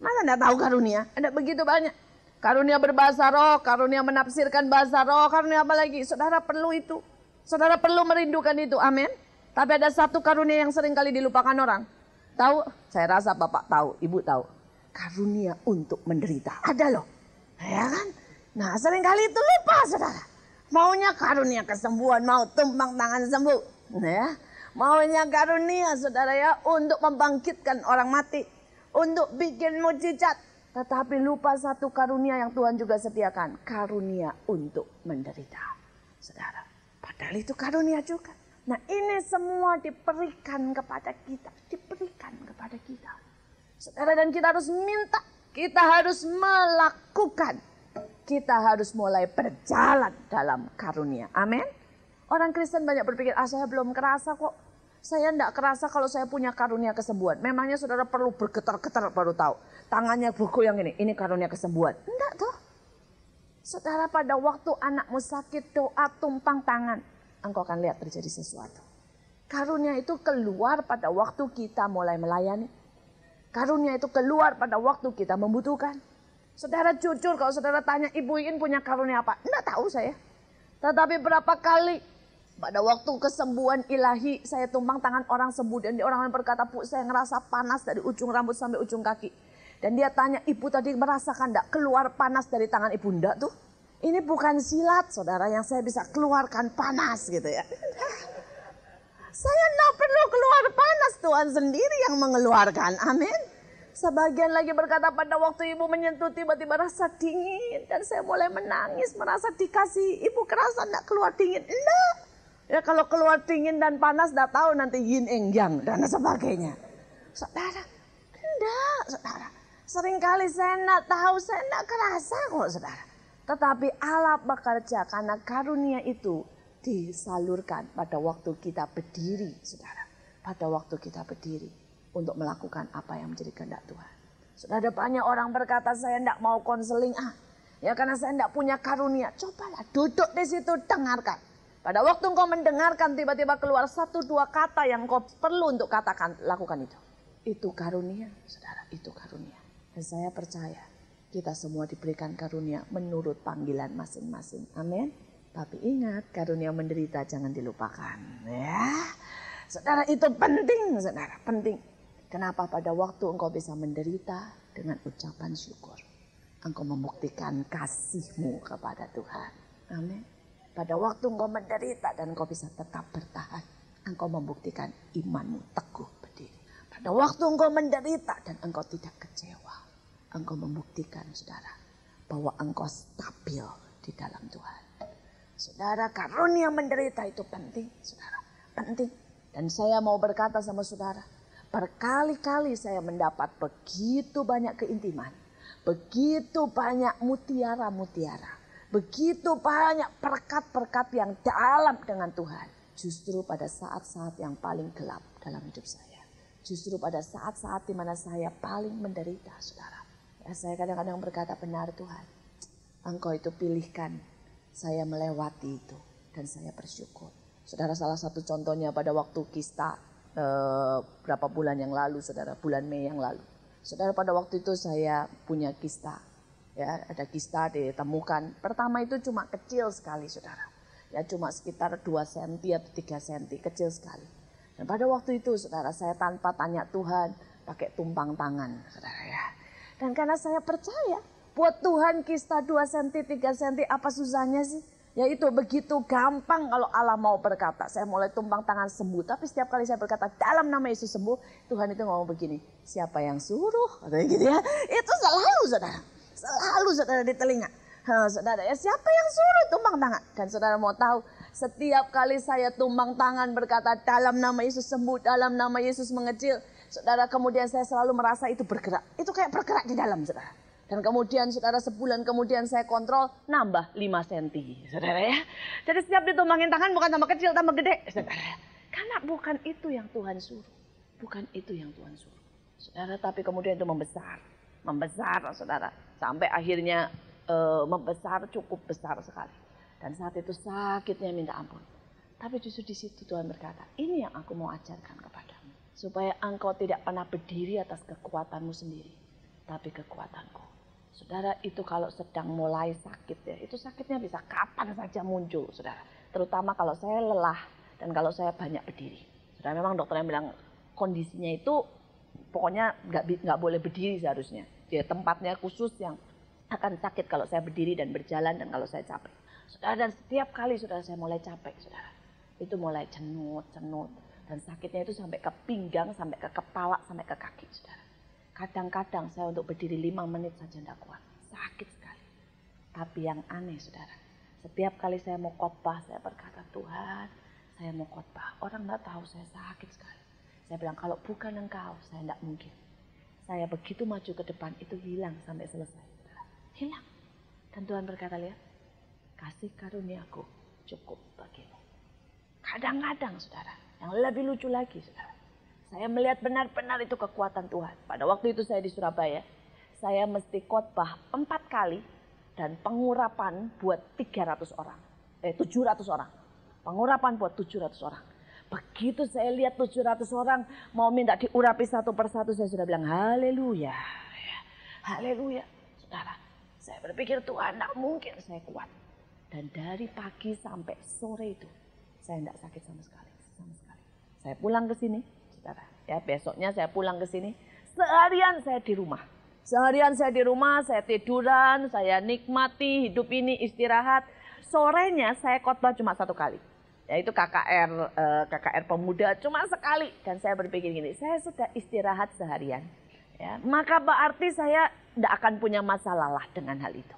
Masa enggak tahu karunia? Ada begitu banyak. Karunia berbahasa roh, karunia menafsirkan bahasa roh, karunia apa lagi? Saudara perlu itu. Saudara perlu merindukan itu, amin. Tapi ada satu karunia yang sering kali dilupakan orang. Tahu? Saya rasa Bapak tahu, Ibu tahu. Karunia untuk menderita. Ada loh. Ya kan? Nah, seringkali itu lupa saudara. Maunya karunia kesembuhan, mau tumpang tangan sembuh. Ya. Maunya karunia saudara ya untuk membangkitkan orang mati. Untuk bikin mujizat. Tetapi lupa satu karunia yang Tuhan juga sediakan. Karunia untuk menderita. Saudara, padahal itu karunia juga. Nah, ini semua diberikan kepada kita. Diberikan kepada kita. Saudara, dan kita harus minta. Kita harus melakukan. Kita harus mulai berjalan dalam karunia. Amin. Orang Kristen banyak berpikir, saya belum kerasa kok. Saya enggak kerasa kalau saya punya karunia kesembuhan. Memangnya saudara perlu bergetar-getar baru tahu. Tangannya bergoyang ini karunia kesembuhan. Enggak toh. Saudara, pada waktu anakmu sakit, doa tumpang tangan. Engkau akan lihat terjadi sesuatu. Karunia itu keluar pada waktu kita mulai melayani. Karunia itu keluar pada waktu kita membutuhkan. Saudara jujur kalau saudara tanya, Ibu Iin punya karunia apa? Enggak tahu saya. Tetapi berapa kali pada waktu kesembuhan ilahi saya tumpang tangan orang sembuh. Dan orang yang berkata, Bu, saya ngerasa panas dari ujung rambut sampai ujung kaki. Dan dia tanya, Ibu tadi merasakan enggak keluar panas dari tangan Ibu? Enggak tuh. Ini bukan silat saudara yang saya bisa keluarkan panas gitu ya. Saya enggak perlu keluar panas, Tuhan sendiri yang mengeluarkan. Amin. Sebagian lagi berkata pada waktu ibu menyentuh tiba-tiba rasa dingin. Dan saya mulai menangis merasa dikasih. Ibu kerasa enggak keluar dingin? Enggak. Ya kalau keluar dingin dan panas enggak tahu nanti yin and yang dan sebagainya. Saudara, enggak saudara. Seringkali saya enggak tahu, saya enggak kerasa kok saudara. Tetapi Allah bekerja karena karunia itu disalurkan pada waktu kita berdiri, saudara. Pada waktu kita berdiri untuk melakukan apa yang menjadi kehendak Tuhan. Sudah ada banyak orang berkata, saya tidak mau konseling. Ya karena saya tidak punya karunia. Cobalah duduk di situ, dengarkan. Pada waktu engkau mendengarkan, tiba-tiba keluar 1-2 kata yang engkau perlu untuk katakan, lakukan itu. Itu karunia, saudara, itu karunia. Dan saya percaya, kita semua diberikan karunia menurut panggilan masing-masing. Amin. Tapi ingat, karunia menderita jangan dilupakan. Ya, saudara, itu penting, saudara, penting. Kenapa pada waktu engkau bisa menderita dengan ucapan syukur, engkau membuktikan kasihmu kepada Tuhan. Amin. Pada waktu engkau menderita dan engkau bisa tetap bertahan, engkau membuktikan imanmu teguh berdiri. Pada waktu engkau menderita dan engkau tidak kecewa, engkau membuktikan, saudara, bahwa engkau stabil di dalam Tuhan. Saudara, karunia menderita itu penting, saudara, penting. Dan saya mau berkata sama saudara, Berkali-kali saya mendapat begitu banyak keintiman. Begitu banyak mutiara-mutiara. Begitu banyak berkat-berkat yang dalam dengan Tuhan. Justru pada saat-saat yang paling gelap dalam hidup saya. Justru pada saat-saat di mana saya paling menderita, saudara. Ya, saya kadang-kadang berkata, benar Tuhan, Engkau itu pilihkan saya melewati itu. Dan saya bersyukur. Saudara, salah satu contohnya pada waktu kista berapa bulan yang lalu, saudara, bulan Mei yang lalu. Saudara, pada waktu itu saya punya kista. Ya, ada kista ditemukan. Pertama itu cuma kecil sekali, saudara. Ya, cuma sekitar 2 cm atau 3 cm, kecil sekali. Dan pada waktu itu, saudara, saya tanpa tanya Tuhan, pakai tumpang tangan, saudara ya. Dan karena saya percaya, buat Tuhan kista 2 cm, 3 cm, apa susahnya sih? Ya itu begitu gampang kalau Allah mau berkata. Saya mulai tumpang tangan sembuh. Tapi setiap kali saya berkata dalam nama Yesus sembuh, Tuhan itu ngomong begini, siapa yang suruh? Katanya gitu ya. Itu selalu, saudara. Selalu, saudara, di telinga. Saudara, ya siapa yang suruh tumpang tangan? Dan saudara mau tahu, setiap kali saya tumpang tangan berkata dalam nama Yesus sembuh, dalam nama Yesus mengecil, saudara, kemudian saya selalu merasa itu bergerak. Itu kayak bergerak di dalam, saudara. Dan kemudian saudara, sebulan kemudian saya kontrol, nambah 5 cm, saudara ya. Jadi setiap ditumbangin tangan bukan tambah kecil, tambah gede, saudara. Karena bukan itu yang Tuhan suruh. Bukan itu yang Tuhan suruh. Saudara, tapi kemudian itu membesar. Membesar, saudara. Sampai akhirnya membesar, cukup besar sekali. Dan saat itu sakitnya minta ampun. Tapi justru di situ Tuhan berkata, ini yang aku mau ajarkan kepadamu. Supaya engkau tidak pernah berdiri atas kekuatanmu sendiri. Tapi kekuatanku. Saudara, itu kalau sedang mulai sakit ya, itu sakitnya bisa kapan saja muncul, saudara. Terutama kalau saya lelah dan kalau saya banyak berdiri. Saudara, memang dokter yang bilang kondisinya itu pokoknya nggak boleh berdiri seharusnya. Dia tempatnya khusus yang akan sakit kalau saya berdiri dan berjalan dan kalau saya capek. Saudara, dan setiap kali saudara saya mulai capek, saudara, itu mulai cenut dan sakitnya itu sampai ke pinggang, sampai ke kepala, sampai ke kaki, saudara. Kadang-kadang saya untuk berdiri 5 menit saja tidak kuat. Sakit sekali. Tapi yang aneh, saudara. Setiap kali saya mau khotbah, saya berkata, Tuhan, saya mau khotbah. Orang tidak tahu saya sakit sekali. Saya bilang, kalau bukan engkau, saya tidak mungkin. Saya begitu maju ke depan, itu hilang sampai selesai. Saudara. Hilang. Dan Tuhan berkata, lihat, kasih karuniaku cukup bagimu. Kadang-kadang, saudara, yang lebih lucu lagi, saudara. Saya melihat benar-benar itu kekuatan Tuhan. Pada waktu itu saya di Surabaya, saya mesti khotbah 4 kali dan pengurapan buat 700 orang. Pengurapan buat 700 orang. Begitu saya lihat 700 orang mau minta diurapi satu persatu, saya sudah bilang haleluya. Haleluya. Saudara, saya berpikir Tuhan tidak mungkin saya kuat. Dan dari pagi sampai sore itu, saya tidak sakit sama sekali. Saya pulang ke sini. Saudara, ya besoknya saya pulang ke sini, seharian saya di rumah. Saya tiduran, saya nikmati hidup ini, istirahat. Sorenya saya khotbah cuma 1 kali. Yaitu KKR pemuda cuma sekali. Dan saya berpikir gini, saya sudah istirahat seharian. Ya, maka berarti saya tidak akan punya masalah dengan hal itu.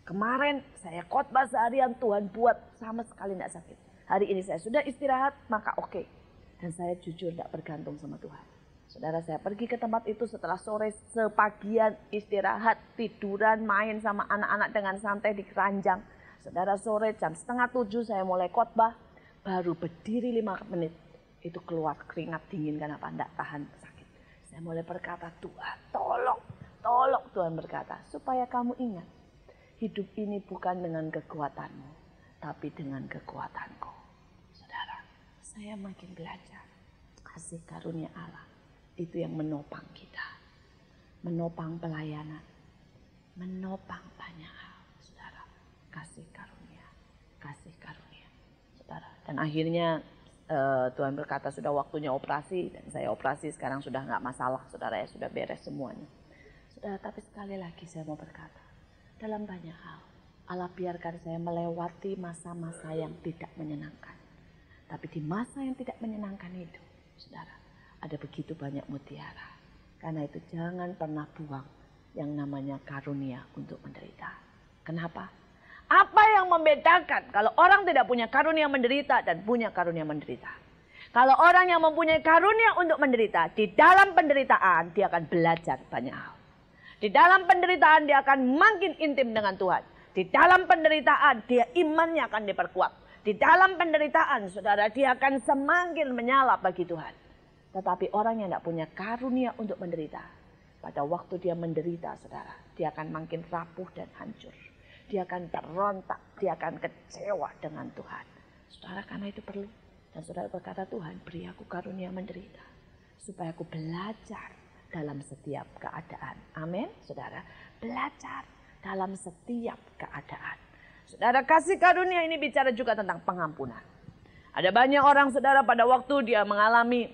Kemarin saya khotbah seharian, Tuhan buat sama sekali tidak sakit. Hari ini saya sudah istirahat, maka oke. Dan saya jujur tidak bergantung sama Tuhan. Saudara, saya pergi ke tempat itu setelah sore sepagian istirahat, tiduran, main sama anak-anak dengan santai di keranjang. Saudara, sore jam 6:30 saya mulai khotbah. Baru berdiri 5 menit, itu keluar keringat dingin karena tidak tahan sakit. Saya mulai berkata, Tuhan tolong. Tuhan berkata, supaya kamu ingat, hidup ini bukan dengan kekuatanmu, tapi dengan kekuatanku. Saya makin belajar kasih karunia Allah itu yang menopang kita, menopang pelayanan, menopang banyak hal, saudara. Kasih karunia, saudara. Dan akhirnya Tuhan berkata sudah waktunya operasi dan saya operasi sekarang sudah nggak masalah, saudara ya, sudah beres semuanya, saudara. Tapi sekali lagi saya mau berkata, dalam banyak hal Allah biarkan saya melewati masa-masa yang tidak menyenangkan. Tapi di masa yang tidak menyenangkan itu, saudara, ada begitu banyak mutiara. Karena itu jangan pernah buang yang namanya karunia untuk menderita. Kenapa? Apa yang membedakan kalau orang tidak punya karunia menderita dan punya karunia menderita? Kalau orang yang mempunyai karunia untuk menderita, di dalam penderitaan dia akan belajar banyak hal. Di dalam penderitaan dia akan makin intim dengan Tuhan. Di dalam penderitaan dia imannya akan diperkuat. Di dalam penderitaan saudara dia akan semakin menyala bagi Tuhan. Tetapi orang yang tidak punya karunia untuk menderita, pada waktu dia menderita saudara, dia akan makin rapuh dan hancur. Dia akan berontak, dia akan kecewa dengan Tuhan. Saudara, karena itu perlu. Dan saudara berkata, Tuhan beri aku karunia menderita. Supaya aku belajar dalam setiap keadaan. Amin, saudara. Belajar dalam setiap keadaan. Saudara, kasih karunia ini bicara juga tentang pengampunan. Ada banyak orang saudara pada waktu dia mengalami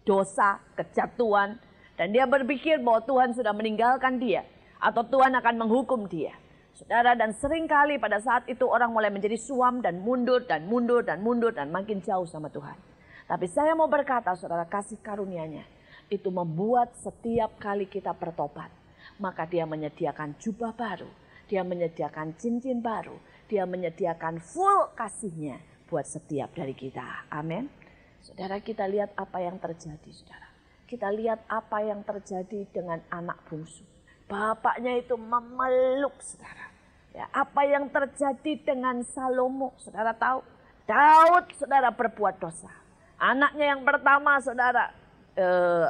dosa, kejatuhan. Dan dia berpikir bahwa Tuhan sudah meninggalkan dia. Atau Tuhan akan menghukum dia. Saudara, dan seringkali pada saat itu orang mulai menjadi suam dan mundur dan mundur dan mundur dan makin jauh sama Tuhan. Tapi saya mau berkata saudara, kasih karunia-Nya itu membuat setiap kali kita bertobat, maka dia menyediakan jubah baru, dia menyediakan cincin baru, dia menyediakan full kasih-Nya buat setiap dari kita. Amin. Saudara, kita lihat apa yang terjadi saudara. Kita lihat apa yang terjadi dengan anak bungsu. Bapaknya itu memeluk saudara. Ya, apa yang terjadi dengan Salomo saudara tahu? Daud saudara berbuat dosa. Anaknya yang pertama saudara.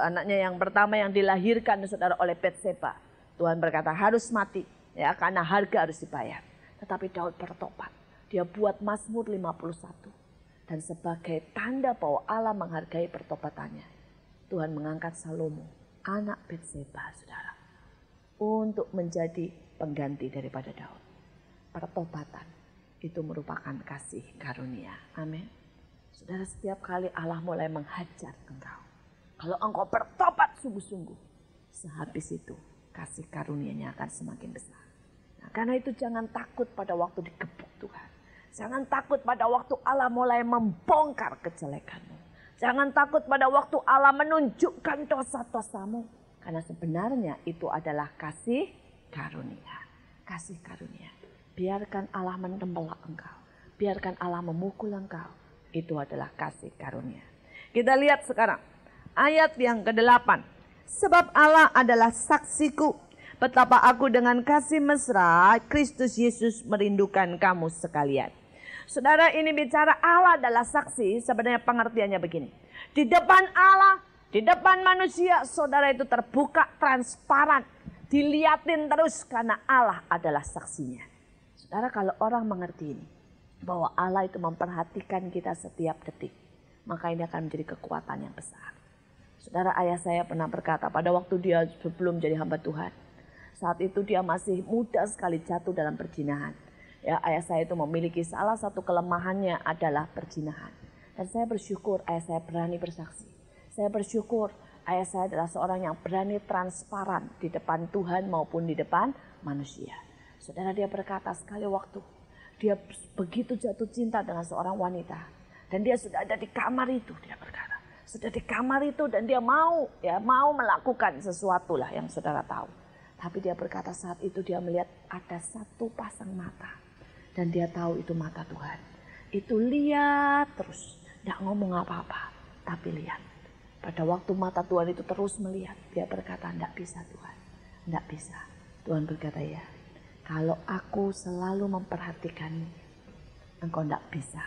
Anaknya yang pertama yang dilahirkan saudara oleh Betseba. Tuhan berkata harus mati. Ya, karena harga harus dibayar. Tetapi Daud bertobat. Dia buat Mazmur 51. Dan sebagai tanda bahwa Allah menghargai pertobatannya. Tuhan mengangkat Salomo. Anak Betseba saudara. Untuk menjadi pengganti daripada Daud. Pertobatan itu merupakan kasih karunia. Amin. Saudara, setiap kali Allah mulai menghajar engkau. Kalau engkau bertobat sungguh-sungguh. Sehabis itu kasih karunia-Nya akan semakin besar. Nah, karena itu jangan takut pada waktu digebuk Tuhan. Jangan takut pada waktu Allah mulai membongkar kejelekanmu. Jangan takut pada waktu Allah menunjukkan dosa-dosamu. Karena sebenarnya itu adalah kasih karunia. Kasih karunia. Biarkan Allah menembelak engkau. Biarkan Allah memukul engkau. Itu adalah kasih karunia. Kita lihat sekarang. Ayat yang ke-8. Sebab Allah adalah saksiku. Betapa aku dengan kasih mesra Kristus Yesus merindukan kamu sekalian. Saudara, ini bicara Allah adalah saksi. Sebenarnya pengertiannya begini. Di depan Allah, di depan manusia, saudara itu terbuka, transparan. Diliatin terus karena Allah adalah saksinya. Saudara, kalau orang mengerti ini, bahwa Allah itu memperhatikan kita setiap detik, maka ini akan menjadi kekuatan yang besar. Saudara, ayah saya pernah berkata pada waktu dia sebelum jadi hamba Tuhan. Saat itu dia masih muda sekali jatuh dalam perzinahan. Ya, ayah saya itu memiliki salah satu kelemahannya adalah perzinahan. Dan saya bersyukur ayah saya berani bersaksi. Saya bersyukur ayah saya adalah seorang yang berani transparan di depan Tuhan maupun di depan manusia. Saudara, dia berkata sekali waktu dia begitu jatuh cinta dengan seorang wanita. Dan dia sudah ada di kamar itu, dia berkata. Sudah di kamar itu dan dia mau melakukan sesuatu lah yang saudara tahu. Tapi dia berkata saat itu dia melihat ada satu pasang mata. Dan dia tahu itu mata Tuhan. Itu lihat terus, tidak ngomong apa-apa, tapi lihat. Pada waktu mata Tuhan itu terus melihat, dia berkata, tidak bisa Tuhan, tidak bisa. Tuhan berkata, ya, kalau aku selalu memperhatikanmu, engkau tidak bisa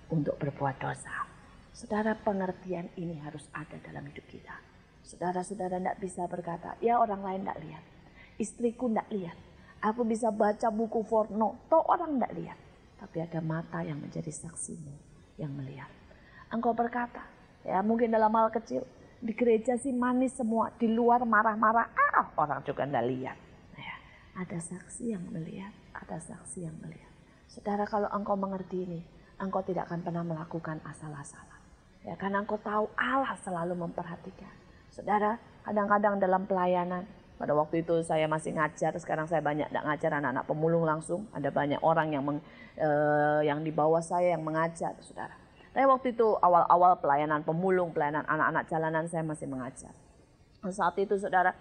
untuk berbuat dosa. Saudara, pengertian ini harus ada dalam hidup kita. Saudara-saudara tidak bisa berkata, ya orang lain tidak lihat. Istriku tidak lihat. Aku bisa baca buku porno, toh orang tidak lihat. Tapi ada mata yang menjadi saksimu yang melihat. Engkau berkata, ya mungkin dalam hal kecil, di gereja sih manis semua, di luar marah-marah, orang juga tidak lihat. Ya, ada saksi yang melihat, ada saksi yang melihat. Saudara, kalau engkau mengerti ini, engkau tidak akan pernah melakukan asal-asalan. Ya, karena engkau tahu Allah selalu memperhatikan. Saudara, kadang-kadang dalam pelayanan, pada waktu itu saya masih ngajar, sekarang saya banyak tidak ngajar anak-anak pemulung langsung. Ada banyak orang yang di bawah saya yang mengajar, saudara. Tapi waktu itu awal-awal pelayanan pemulung, pelayanan anak-anak jalanan saya masih mengajar. Saat itu saudara,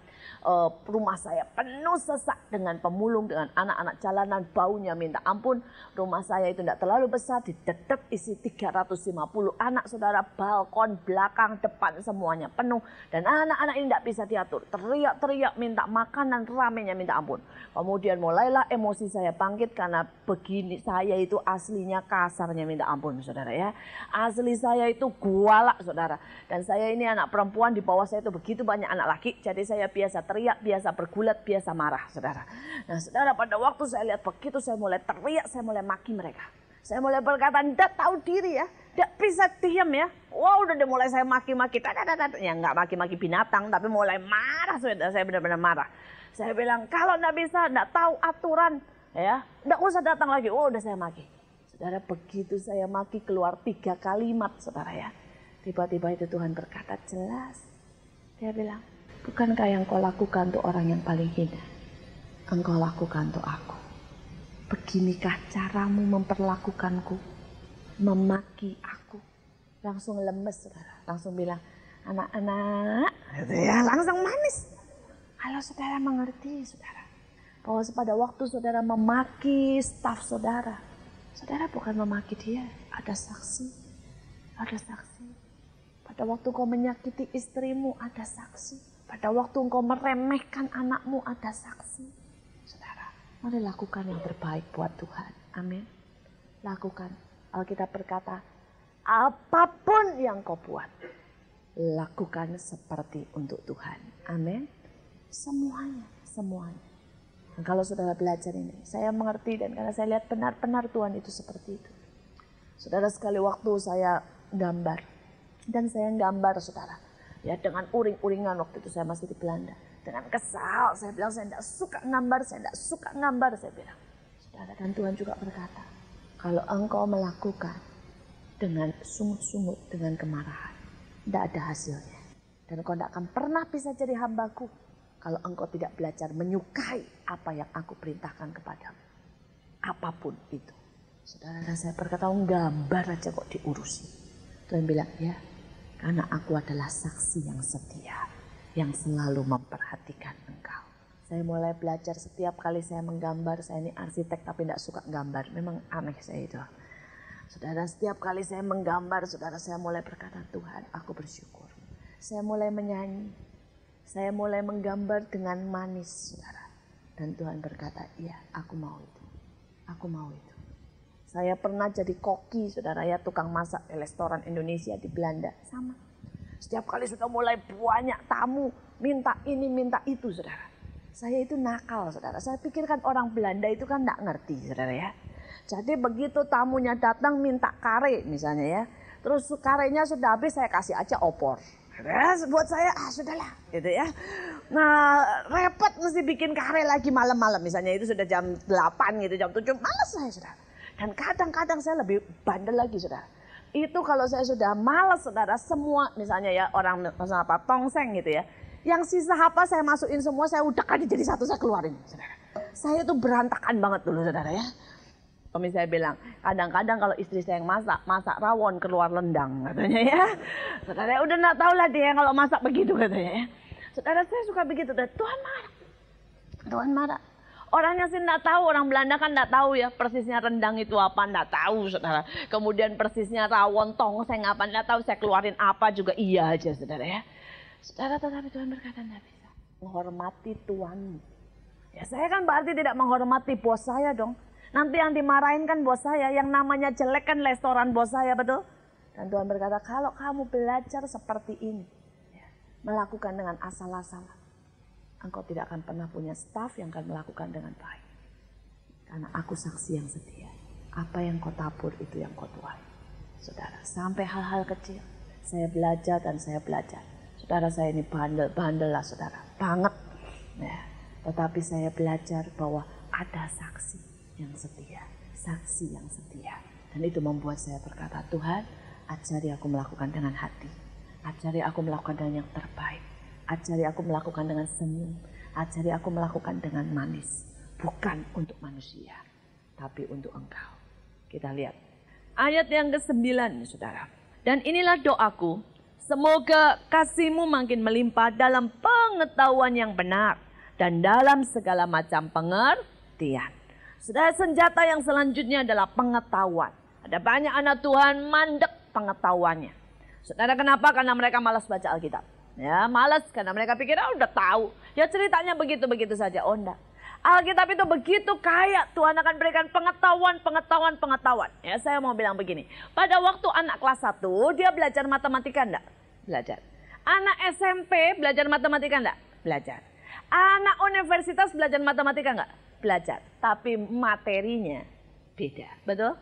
rumah saya penuh sesak dengan pemulung, dengan anak-anak jalanan, baunya minta ampun. Rumah saya itu tidak terlalu besar, didedek isi 350 anak saudara, balkon, belakang, depan semuanya penuh. Dan anak-anak ini tidak bisa diatur, teriak-teriak minta makanan, ramenya minta ampun. Kemudian mulailah emosi saya bangkit karena begini, saya itu aslinya kasarnya minta ampun saudara ya. Asli saya itu gualak saudara. Dan saya ini anak perempuan, di bawah saya itu begitu banyak anak laki, jadi saya biasa teriak, biasa bergulat, biasa marah saudara. Nah saudara, pada waktu saya lihat begitu, saya mulai teriak, saya mulai maki mereka. Saya mulai berkata, "Ndak tahu diri ya, ndak bisa diam ya." Wow, udah mulai saya maki-maki, ya nggak maki-maki binatang, tapi mulai marah saudara, saya benar-benar marah. Saya bilang, "Kalau ndak bisa, ndak tahu aturan, ya, ndak usah datang lagi." Oh, udah saya maki. Saudara, begitu saya maki keluar 3 kalimat saudara ya. Tiba-tiba itu Tuhan berkata jelas. Dia bilang, "Bukankah yang kau lakukan untuk orang yang paling hina, engkau lakukan untuk aku? Beginikah caramu memperlakukanku, memaki aku?" Langsung lemes saudara, langsung bilang, "Anak-anak," gitu ya, langsung manis. Kalau saudara mengerti saudara, bahwa pada waktu saudara memaki staf saudara, saudara bukan memaki dia, ada saksi, ada saksi. Pada waktu kau menyakiti istrimu, ada saksi. Pada waktu engkau meremehkan anakmu, ada saksi. Saudara, mari lakukan yang terbaik buat Tuhan. Amin. Lakukan. Alkitab berkata, apapun yang kau buat, lakukan seperti untuk Tuhan. Amin. Semuanya, semuanya. Dan kalau saudara belajar ini, saya mengerti dan karena saya lihat benar-benar Tuhan itu seperti itu. Saudara, sekali waktu saya gambar. Dan saya gambar saudara, ya dengan uring-uringan waktu itu saya masih di Belanda. Dengan kesal, saya bilang saya tidak suka gambar, saya tidak suka gambar, saya bilang. Saudara, dan Tuhan juga berkata, kalau engkau melakukan dengan sungut-sungut, dengan kemarahan, tidak ada hasilnya. Dan engkau tidak akan pernah bisa jadi hambaku, kalau engkau tidak belajar menyukai apa yang aku perintahkan kepadamu. Apapun itu. Saudara, dan saya berkata, gambar aja kok diurusi. Tuhan bilang, ya, karena aku adalah saksi yang setia, yang selalu memperhatikan engkau. Saya mulai belajar setiap kali saya menggambar, saya ini arsitek tapi tidak suka gambar, memang aneh saya itu. Saudara, setiap kali saya menggambar, saudara, saya mulai berkata, Tuhan, aku bersyukur. Saya mulai menyanyi, saya mulai menggambar dengan manis, saudara. Dan Tuhan berkata, iya, aku mau itu, aku mau itu. Saya pernah jadi koki, saudara ya, tukang masak di restoran Indonesia di Belanda. Sama. Setiap kali sudah mulai banyak tamu, minta ini, minta itu, saudara. Saya itu nakal, saudara. Saya pikirkan orang Belanda itu kan tidak ngerti, saudara ya. Jadi begitu tamunya datang minta kare misalnya ya. Terus karenya sudah habis, saya kasih aja opor. Ya, buat saya, sudahlah, gitu ya. Nah, repot mesti bikin kare lagi malam-malam. Misalnya itu sudah jam 8 gitu, jam 7, malas saya, saudara. Dan kadang-kadang saya lebih bandel lagi, saudara. Itu kalau saya sudah malas, saudara, semua misalnya ya orang apa tongseng gitu ya. Yang sisa apa saya masukin semua, saya udah aja jadi satu saya keluarin, saudara. Saya tuh berantakan banget dulu, saudara ya. Kami saya bilang, kadang-kadang kalau istri saya yang masak rawon keluar lendang katanya ya. Saudara, udah enggak tahu lah dia kalau masak begitu katanya ya. Saudara, saya suka begitu, dan Tuhan marah. Tuhan marah. Orangnya sih enggak tahu, orang Belanda kan enggak tahu ya persisnya rendang itu apa, enggak tahu saudara. Kemudian persisnya rawon tongseng apa, enggak tahu, saya keluarin apa juga iya aja saudara ya. Saudara, tetapi Tuhan berkata enggak bisa. Menghormati Tuhan. Ya saya kan berarti tidak menghormati bos saya dong. Nanti yang dimarahin kan bos saya, yang namanya jelek kan restoran bos saya, betul? Dan Tuhan berkata, kalau kamu belajar seperti ini, ya, melakukan dengan asal-asalan, engkau tidak akan pernah punya staf yang akan melakukan dengan baik. Karena aku saksi yang setia. Apa yang kau tabur itu yang kau tuai. Saudara, sampai hal-hal kecil. Saya belajar dan saya belajar. Saudara, saya ini bandel lah saudara. Banget. Ya. Tetapi saya belajar bahwa ada saksi yang setia. Saksi yang setia. Dan itu membuat saya berkata, Tuhan, ajari aku melakukan dengan hati. Ajari aku melakukan dengan yang terbaik. Ajari aku melakukan dengan senyum. Ajari aku melakukan dengan manis. Bukan untuk manusia, tapi untuk engkau. Kita lihat. Ayat yang ke-9, saudara. Dan inilah doaku, Semoga kasih-Mu makin melimpah dalam pengetahuan yang benar dan dalam segala macam pengertian. Saudara, senjata yang selanjutnya adalah pengetahuan. Ada banyak anak Tuhan mandek pengetahuannya. Saudara, kenapa? Karena mereka malas baca Alkitab. Ya, malas karena mereka pikir udah tahu. Ya ceritanya begitu-begitu saja. Oh enggak. Alkitab itu begitu kaya, Tuhan akan berikan pengetahuan. Ya, saya mau bilang begini. Pada waktu anak kelas 1, dia belajar matematika enggak? Belajar. Anak SMP belajar matematika enggak? Belajar. Anak universitas belajar matematika enggak? Belajar. Tapi materinya beda. Betul?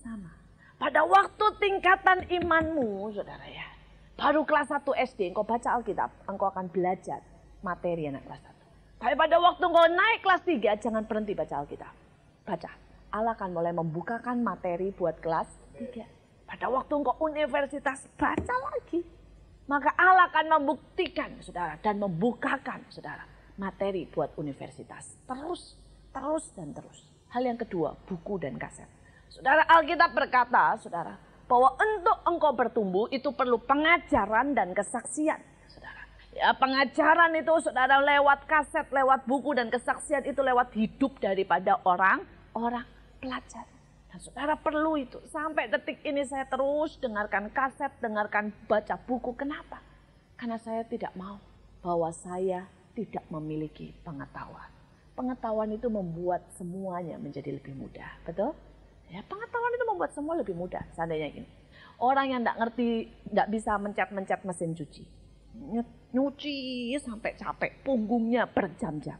Sama. Pada waktu tingkatan imanmu, saudara ya. Baru kelas 1 SD, engkau baca Alkitab, engkau akan belajar materi anak kelas 1. Tapi pada waktu engkau naik kelas 3, jangan berhenti baca Alkitab. Baca. Allah akan mulai membukakan materi buat kelas 3. Pada waktu engkau universitas, baca lagi. Maka Allah akan membuktikan, saudara, dan membukakan, saudara, materi buat universitas. Terus, dan terus. Hal yang kedua, buku dan kaset. Saudara, Alkitab berkata, saudara, bahwa untuk engkau bertumbuh itu perlu pengajaran dan kesaksian. Ya, pengajaran itu saudara lewat kaset, lewat buku dan kesaksian itu lewat hidup daripada orang-orang pelajar. Dan saudara perlu itu. Sampai detik ini saya terus dengarkan kaset, dengarkan baca buku. Kenapa? Karena saya tidak mau bahwa saya tidak memiliki pengetahuan. Pengetahuan itu membuat semuanya menjadi lebih mudah. Betul? Ya, pengetahuan itu membuat semua lebih mudah. Seandainya gini. Orang yang tidak ngerti, tidak bisa mencet mesin cuci. Nyuci sampai capek, punggungnya berjam-jam.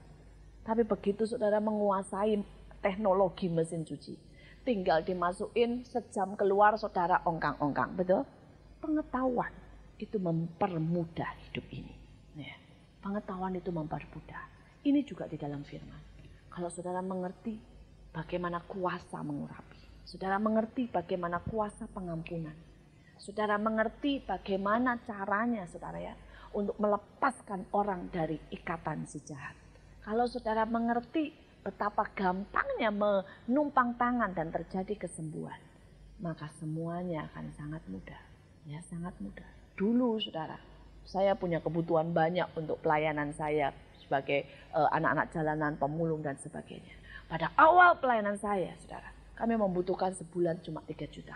Tapi begitu saudara menguasai teknologi mesin cuci, tinggal dimasukin sejam keluar saudara ongkang-ongkang, betul? Pengetahuan itu mempermudah hidup ini. Ya, pengetahuan itu mempermudah. Ini juga di dalam firman. Kalau saudara mengerti bagaimana kuasa mengurapi, saudara mengerti bagaimana kuasa pengampunan, saudara mengerti bagaimana caranya saudara ya, untuk melepaskan orang dari ikatan si jahat. Kalau saudara mengerti betapa gampangnya menumpang tangan dan terjadi kesembuhan, maka semuanya akan sangat mudah. Ya, sangat mudah. Dulu saudara, saya punya kebutuhan banyak untuk pelayanan saya sebagai anak-anak jalanan, pemulung dan sebagainya. Pada awal pelayanan saya, saudara, kami membutuhkan sebulan cuma 3 juta.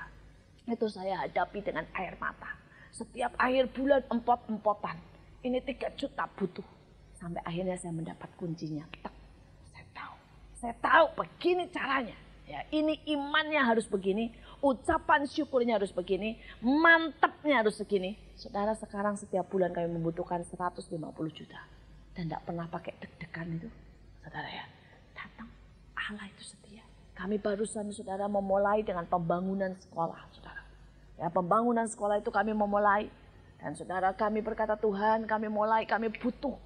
Itu saya hadapi dengan air mata. Setiap akhir bulan empot-empotan. Ini 3 juta butuh. Sampai akhirnya saya mendapat kuncinya. Tak, saya tahu begini caranya. Ya, ini imannya harus begini. Ucapan syukurnya harus begini. Mantapnya harus segini. Saudara, sekarang setiap bulan kami membutuhkan 150 juta. Dan tidak pernah pakai deg-degan itu. Saudara ya, datang. Allah itu setia. Kami barusan saudara memulai dengan pembangunan sekolah. Saudara. Ya, pembangunan sekolah itu kami memulai. Dan saudara kami berkata, Tuhan kami mulai, kami butuh.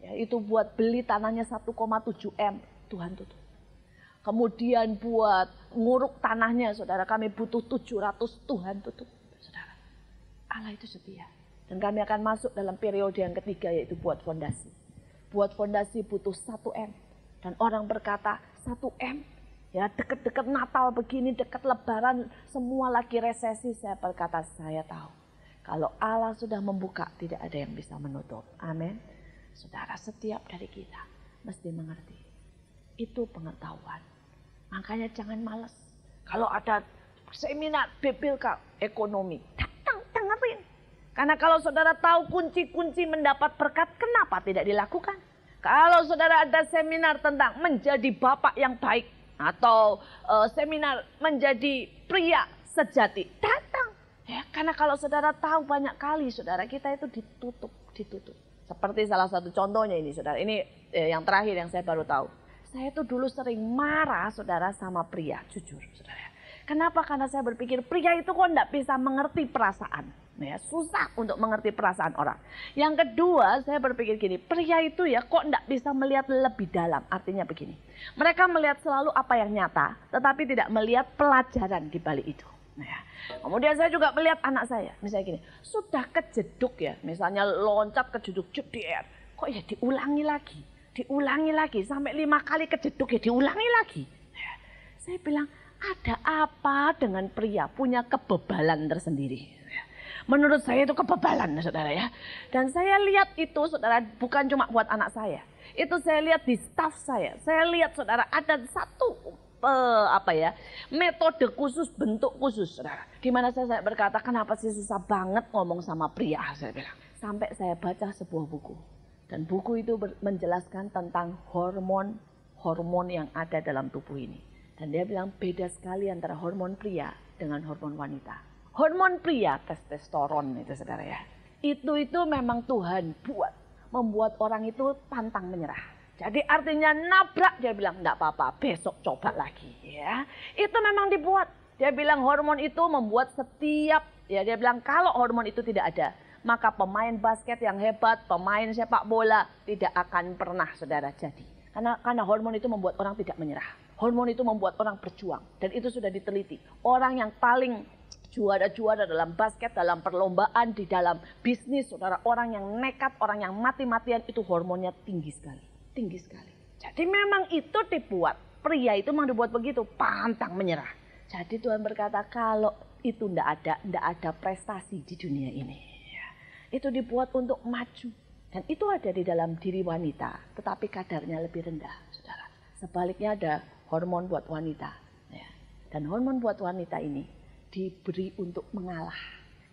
Ya, itu buat beli tanahnya 1,7 M. Tuhan tutup. Kemudian buat nguruk tanahnya, saudara kami butuh 700. Tuhan tutup. Saudara, Allah itu setia. Dan kami akan masuk dalam periode yang ketiga, yaitu buat fondasi. Buat fondasi butuh 1 M. Dan orang berkata 1 M. Ya, dekat-dekat Natal begini, dekat Lebaran, semua lagi resesi. Saya berkata, saya tahu. Kalau Allah sudah membuka, tidak ada yang bisa menutup. Amin. Saudara, setiap dari kita mesti mengerti. Itu pengetahuan. Makanya jangan malas. Kalau ada seminar BPK ekonomi, datang, dengerin. Karena kalau saudara tahu kunci-kunci mendapat berkat, kenapa tidak dilakukan? Kalau saudara ada seminar tentang menjadi bapak yang baik, atau seminar menjadi pria sejati, datang. Ya, karena kalau saudara tahu banyak kali saudara kita itu ditutup. Seperti salah satu contohnya ini saudara, ini yang terakhir yang saya baru tahu. Saya itu dulu sering marah saudara sama pria, jujur saudara. Kenapa? Karena saya berpikir pria itu kok enggak bisa mengerti perasaan. Ya, susah untuk mengerti perasaan orang. Yang kedua, saya berpikir gini, pria itu ya kok enggak bisa melihat lebih dalam. Artinya begini, mereka melihat selalu apa yang nyata, tetapi tidak melihat pelajaran di balik itu. Nah, ya. Kemudian saya juga melihat anak saya, misalnya gini, sudah kejeduk ya, misalnya loncat kejeduk JDR, kok ya diulangi lagi, sampai 5 kali kejeduk ya diulangi lagi. Nah, ya. Saya bilang, ada apa dengan pria punya kebebalan tersendiri? Menurut saya itu kebebalan, saudara ya. Dan saya lihat itu, saudara, bukan cuma buat anak saya. Itu saya lihat di staf saya. Saya lihat, saudara, ada satu metode khusus, bentuk khusus, saudara. Di mana saya berkata, kenapa sih susah banget ngomong sama pria, saya bilang. Sampai saya baca sebuah buku. Dan buku itu menjelaskan tentang hormon yang ada dalam tubuh ini. Dan dia bilang beda sekali antara hormon pria dengan hormon wanita. Hormon pria, testosteron itu, saudara ya. Itu memang Tuhan membuat orang itu pantang menyerah. Jadi artinya nabrak, dia bilang enggak apa-apa, besok coba lagi ya. Itu memang dibuat. Dia bilang hormon itu membuat dia bilang kalau hormon itu tidak ada, maka pemain basket yang hebat, pemain sepak bola tidak akan pernah, saudara, jadi. Karena hormon itu membuat orang tidak menyerah. Hormon itu membuat orang berjuang. Dan itu sudah diteliti. Orang yang paling juara-juara dalam basket, dalam perlombaan, di dalam bisnis, saudara, orang yang nekat, orang yang mati-matian, itu hormonnya tinggi sekali. Tinggi sekali. Jadi memang itu dibuat. Pria itu memang dibuat begitu, pantang menyerah. Jadi Tuhan berkata kalau itu tidak ada prestasi di dunia ini. Itu dibuat untuk maju. Dan itu ada di dalam diri wanita, tetapi kadarnya lebih rendah, saudara. Sebaliknya ada hormon buat wanita. Dan hormon buat wanita ini diberi untuk mengalah.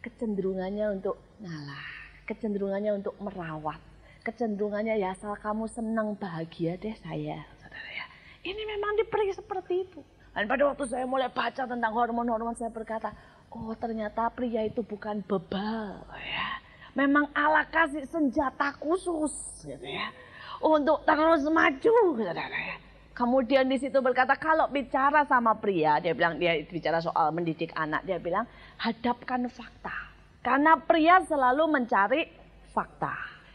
Kecenderungannya untuk ngalah. Kecenderungannya untuk merawat. Kecenderungannya ya asal kamu senang bahagia deh saya, saudara ya. Ini memang diberi seperti itu. Dan pada waktu saya mulai baca tentang hormon-hormon, saya berkata, oh ternyata pria itu bukan bebal ya. Memang Allah kasih senjata khusus gitu ya. Untuk terus maju, saudara ya. Kemudian di situ berkata kalau bicara sama pria, dia bicara soal mendidik anak, dia bilang hadapkan fakta. Karena pria selalu mencari fakta.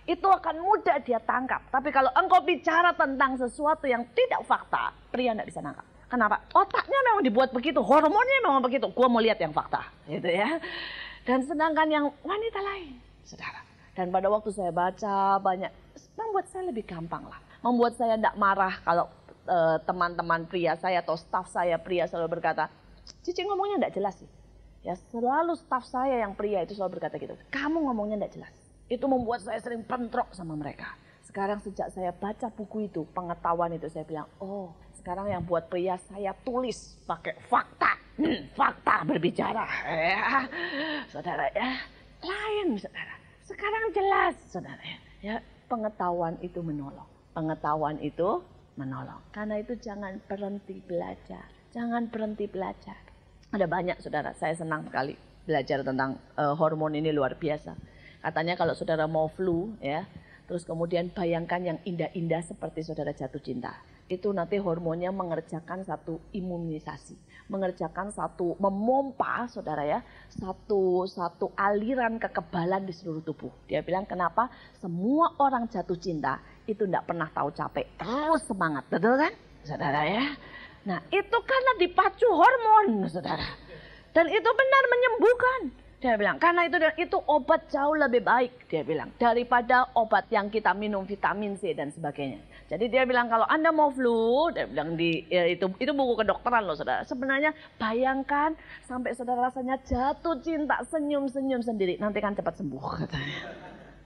Itu akan mudah dia tangkap. Tapi kalau engkau bicara tentang sesuatu yang tidak fakta, pria tidak bisa nangkap. Kenapa? Otaknya memang dibuat begitu, hormonnya memang begitu. Gua mau lihat yang fakta, gitu ya. Dan sedangkan yang wanita lain, saudara. Dan pada waktu saya baca banyak, membuat saya lebih gampang lah. Membuat saya tidak marah kalau teman-teman pria saya atau staf saya pria selalu berkata, Cici ngomongnya tidak jelas sih. Ya selalu staf saya yang pria itu selalu berkata gitu. Kamu ngomongnya tidak jelas. Itu membuat saya sering bentrok sama mereka. Sekarang sejak saya baca buku itu, pengetahuan itu, saya bilang, oh sekarang yang buat pria saya tulis pakai fakta. Fakta berbicara. Ya, saudara ya. Lain, saudara. Sekarang jelas, saudara ya. Pengetahuan itu menolong. Pengetahuan itu menolong. Karena itu jangan berhenti belajar. Jangan berhenti belajar. Ada banyak, saudara. Saya senang sekali belajar tentang hormon ini, luar biasa. Katanya kalau saudara mau flu ya, terus kemudian bayangkan yang indah-indah seperti saudara jatuh cinta. Itu nanti hormonnya mengerjakan satu imunisasi, mengerjakan satu memompa saudara ya, satu aliran kekebalan di seluruh tubuh. Dia bilang kenapa semua orang jatuh cinta itu tidak pernah tahu capek, terus semangat, betul kan saudara ya. Nah itu karena dipacu hormon saudara. Dan itu benar menyembuhkan. Dia bilang, karena itu obat jauh lebih baik, dia bilang, daripada obat yang kita minum vitamin C dan sebagainya. Jadi dia bilang kalau Anda mau flu, dia bilang itu buku kedokteran loh saudara. Sebenarnya bayangkan sampai saudara rasanya jatuh cinta, senyum-senyum sendiri, nanti kan cepat sembuh katanya.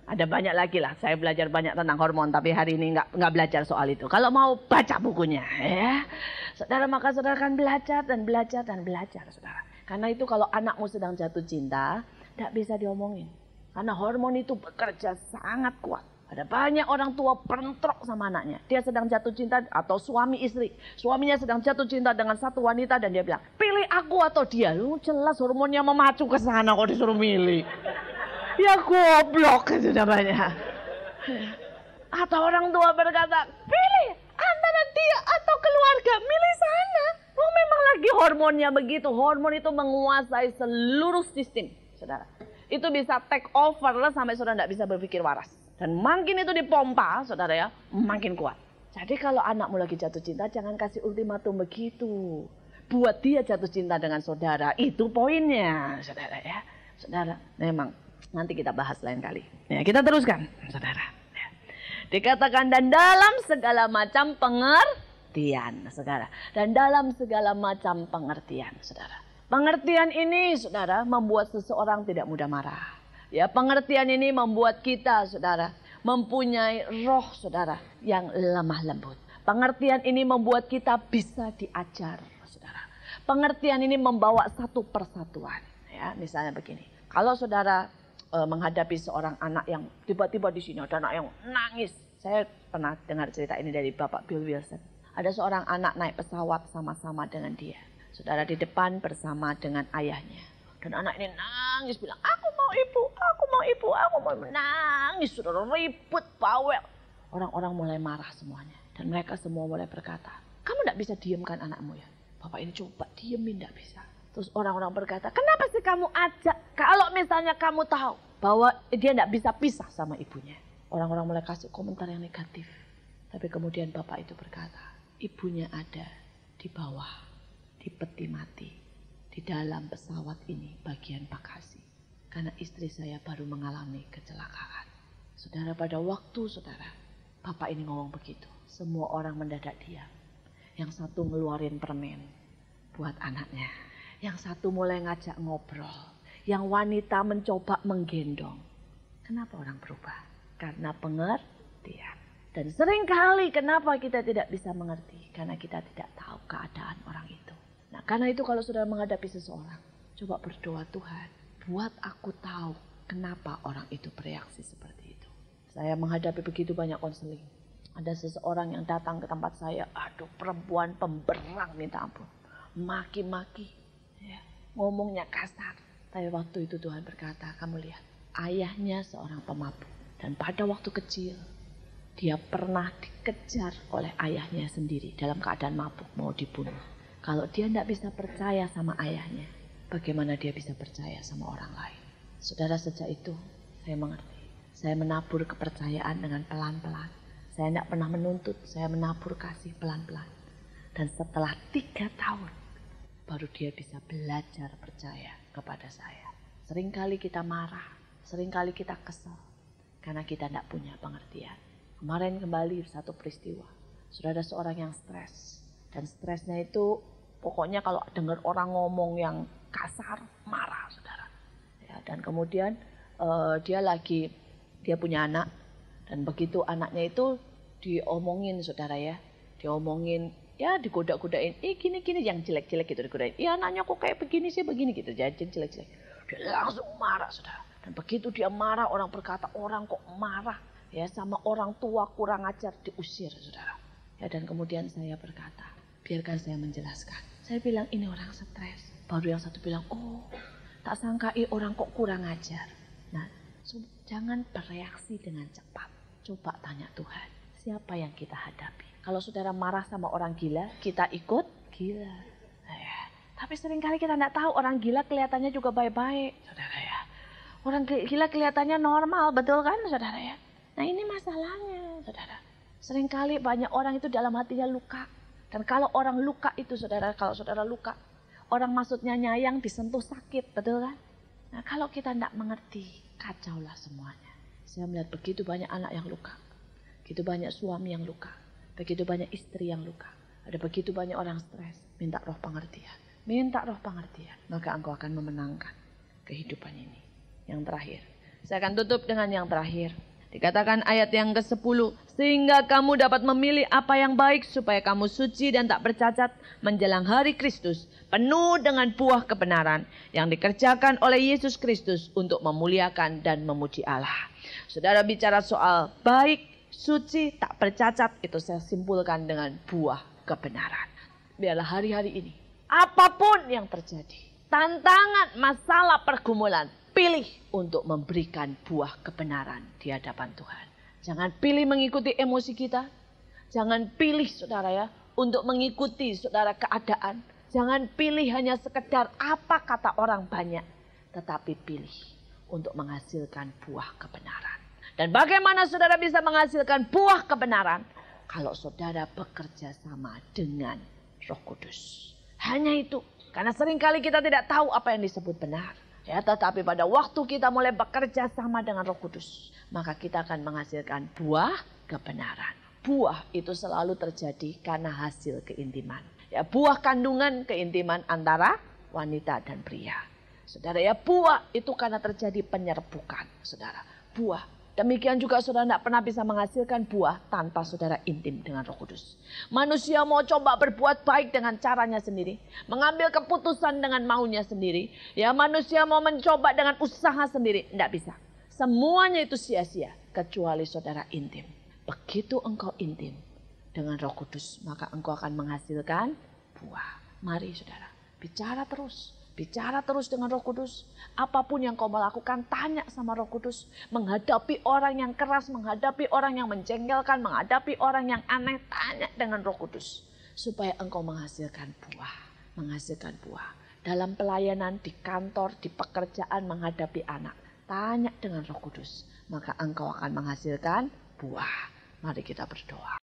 Ada banyak lagi lah, saya belajar banyak tentang hormon, tapi hari ini nggak belajar soal itu. Kalau mau baca bukunya, ya, saudara maka saudara akan belajar dan belajar dan belajar, saudara. Karena itu kalau anakmu sedang jatuh cinta, tidak bisa diomongin. Karena hormon itu bekerja sangat kuat. Ada banyak orang tua bentrok sama anaknya. Dia sedang jatuh cinta atau suami istri. Suaminya sedang jatuh cinta dengan satu wanita dan dia bilang, pilih aku atau dia. Lu jelas hormonnya memacu ke sana kok disuruh milih. Ya goblok itu namanya. Atau orang tua berkata, pilih antara dia atau keluarga. Milih sana. Memang lagi hormonnya begitu. Hormon itu menguasai seluruh sistem, saudara. Itu bisa take over sampai saudara tidak bisa berpikir waras. Dan makin itu dipompa, saudara ya, makin kuat. Jadi kalau anakmu lagi jatuh cinta, jangan kasih ultimatum begitu. Buat dia jatuh cinta dengan saudara. Itu poinnya, saudara ya. Saudara, memang nanti kita bahas lain kali. Ya, kita teruskan, saudara. Ya. Dikatakan dan dalam segala macam pengertian, saudara. Dan dalam segala macam pengertian, saudara. Pengertian ini, saudara, membuat seseorang tidak mudah marah. Ya, pengertian ini membuat kita, saudara, mempunyai roh, saudara, yang lemah lembut. Pengertian ini membuat kita bisa diajar, saudara. Pengertian ini membawa satu persatuan. Ya, misalnya begini, kalau saudara menghadapi seorang anak yang tiba-tiba di sini ada anak yang nangis. Saya pernah dengar cerita ini dari Bapak Bill Wilson. Ada seorang anak naik pesawat sama-sama dengan dia. Saudara di depan bersama dengan ayahnya. Dan anak ini nangis bilang, aku mau ibu, aku mau ibu, aku mau menangis. Saudara ribut, bawel. Orang-orang mulai marah semuanya. Dan mereka semua mulai berkata, kamu tidak bisa diamkan anakmu ya. Bapak ini coba diemin, tidak bisa. Terus orang-orang berkata, kenapa sih kamu ajak? Kalau misalnya kamu tahu bahwa dia tidak bisa pisah sama ibunya. Orang-orang mulai kasih komentar yang negatif. Tapi kemudian bapak itu berkata, ibunya ada di bawah. Di peti mati, di dalam pesawat ini bagian bagasi. Karena istri saya baru mengalami kecelakaan. Saudara, pada waktu saudara, bapak ini ngomong begitu. Semua orang mendadak diam. Yang satu ngeluarin permen buat anaknya. Yang satu mulai ngajak ngobrol. Yang wanita mencoba menggendong. Kenapa orang berubah? Karena pengertian. Dan seringkali kenapa kita tidak bisa mengerti? Karena kita tidak tahu keadaan orang itu. Nah, karena itu kalau saudara menghadapi seseorang, coba berdoa, Tuhan, buat aku tahu kenapa orang itu bereaksi seperti itu. Saya menghadapi begitu banyak konseling. Ada seseorang yang datang ke tempat saya, aduh perempuan pemberang minta ampun. Maki-maki, ya, ngomongnya kasar. Tapi waktu itu Tuhan berkata, kamu lihat, ayahnya seorang pemabuk. Dan pada waktu kecil, dia pernah dikejar oleh ayahnya sendiri dalam keadaan mabuk mau dibunuh. Kalau dia tidak bisa percaya sama ayahnya, bagaimana dia bisa percaya sama orang lain? Saudara, sejak itu saya mengerti. Saya menabur kepercayaan dengan pelan-pelan. Saya tidak pernah menuntut, saya menabur kasih pelan-pelan. Dan setelah 3 tahun, baru dia bisa belajar percaya kepada saya. Seringkali kita marah, seringkali kita kesal, karena kita tidak punya pengertian. Kemarin kembali satu peristiwa, sudah ada seorang yang stres. Dan stresnya itu pokoknya kalau dengar orang ngomong yang kasar, marah saudara. Ya, dan kemudian dia punya anak. Dan begitu anaknya itu diomongin saudara ya. Diomongin, ya digoda-godain. Gini-gini yang jelek-jelek gitu digodain. Anaknya kok kayak begini sih, begini gitu. Jadi jelek-jelek. Dia langsung marah saudara. Dan begitu dia marah, orang berkata, orang kok marah ya sama orang tua kurang ajar, diusir saudara. Ya, dan kemudian saya berkata, biarkan saya menjelaskan. Saya bilang ini orang stres. Baru yang satu bilang, oh tak sangka orang kok kurang ajar. Nah, jangan bereaksi dengan cepat. Coba tanya Tuhan, siapa yang kita hadapi? Kalau saudara marah sama orang gila, kita ikut gila. Tapi seringkali kita tidak tahu orang gila kelihatannya juga baik-baik, saudara ya. Orang gila kelihatannya normal, betul kan saudara ya? Nah ini masalahnya saudara. Seringkali banyak orang itu dalam hatinya luka. Dan kalau orang luka itu saudara, kalau saudara luka, orang maksudnya nyayang disentuh sakit, betul kan? Nah kalau kita tidak mengerti, kacaulah semuanya. Saya melihat begitu banyak anak yang luka. Begitu banyak suami yang luka. Begitu banyak istri yang luka. Ada begitu banyak orang stres. Minta roh pengertian. Minta roh pengertian. Maka engkau akan memenangkan kehidupan ini. Yang terakhir. Saya akan tutup dengan yang terakhir. Dikatakan ayat yang ke-10. Sehingga kamu dapat memilih apa yang baik. Supaya kamu suci dan tak bercacat. Menjelang hari Kristus. Penuh dengan buah kebenaran. Yang dikerjakan oleh Yesus Kristus. Untuk memuliakan dan memuji Allah. Saudara bicara soal baik, suci, tak bercacat. Itu saya simpulkan dengan buah kebenaran. Biarlah hari-hari ini. Apapun yang terjadi. Tantangan, masalah, pergumulan. Pilih untuk memberikan buah kebenaran di hadapan Tuhan. Jangan pilih mengikuti emosi kita. Jangan pilih saudara ya. Untuk mengikuti saudara keadaan. Jangan pilih hanya sekedar apa kata orang banyak. Tetapi pilih untuk menghasilkan buah kebenaran. Dan bagaimana saudara bisa menghasilkan buah kebenaran? Kalau saudara bekerja sama dengan Roh Kudus. Hanya itu. Karena seringkali kita tidak tahu apa yang disebut benar. Ya, tetapi pada waktu kita mulai bekerja sama dengan Roh Kudus. Maka kita akan menghasilkan buah kebenaran. Buah itu selalu terjadi karena hasil keintiman. Ya, buah kandungan keintiman antara wanita dan pria. Saudara ya, buah itu karena terjadi penyerbukan. Saudara, buah. Demikian juga saudara tidak pernah bisa menghasilkan buah tanpa saudara intim dengan Roh Kudus. Manusia mau coba berbuat baik dengan caranya sendiri. Mengambil keputusan dengan maunya sendiri. Ya, manusia mau mencoba dengan usaha sendiri. Tidak bisa. Semuanya itu sia-sia. Kecuali saudara intim. Begitu engkau intim dengan Roh Kudus, maka engkau akan menghasilkan buah. Mari saudara, bicara terus. Bicara terus dengan Roh Kudus. Apapun yang kau melakukan, tanya sama Roh Kudus. Menghadapi orang yang keras, menghadapi orang yang menjengkelkan, menghadapi orang yang aneh, tanya dengan Roh Kudus. Supaya engkau menghasilkan buah. Menghasilkan buah. Dalam pelayanan, di kantor, di pekerjaan, menghadapi anak. Tanya dengan Roh Kudus. Maka engkau akan menghasilkan buah. Mari kita berdoa.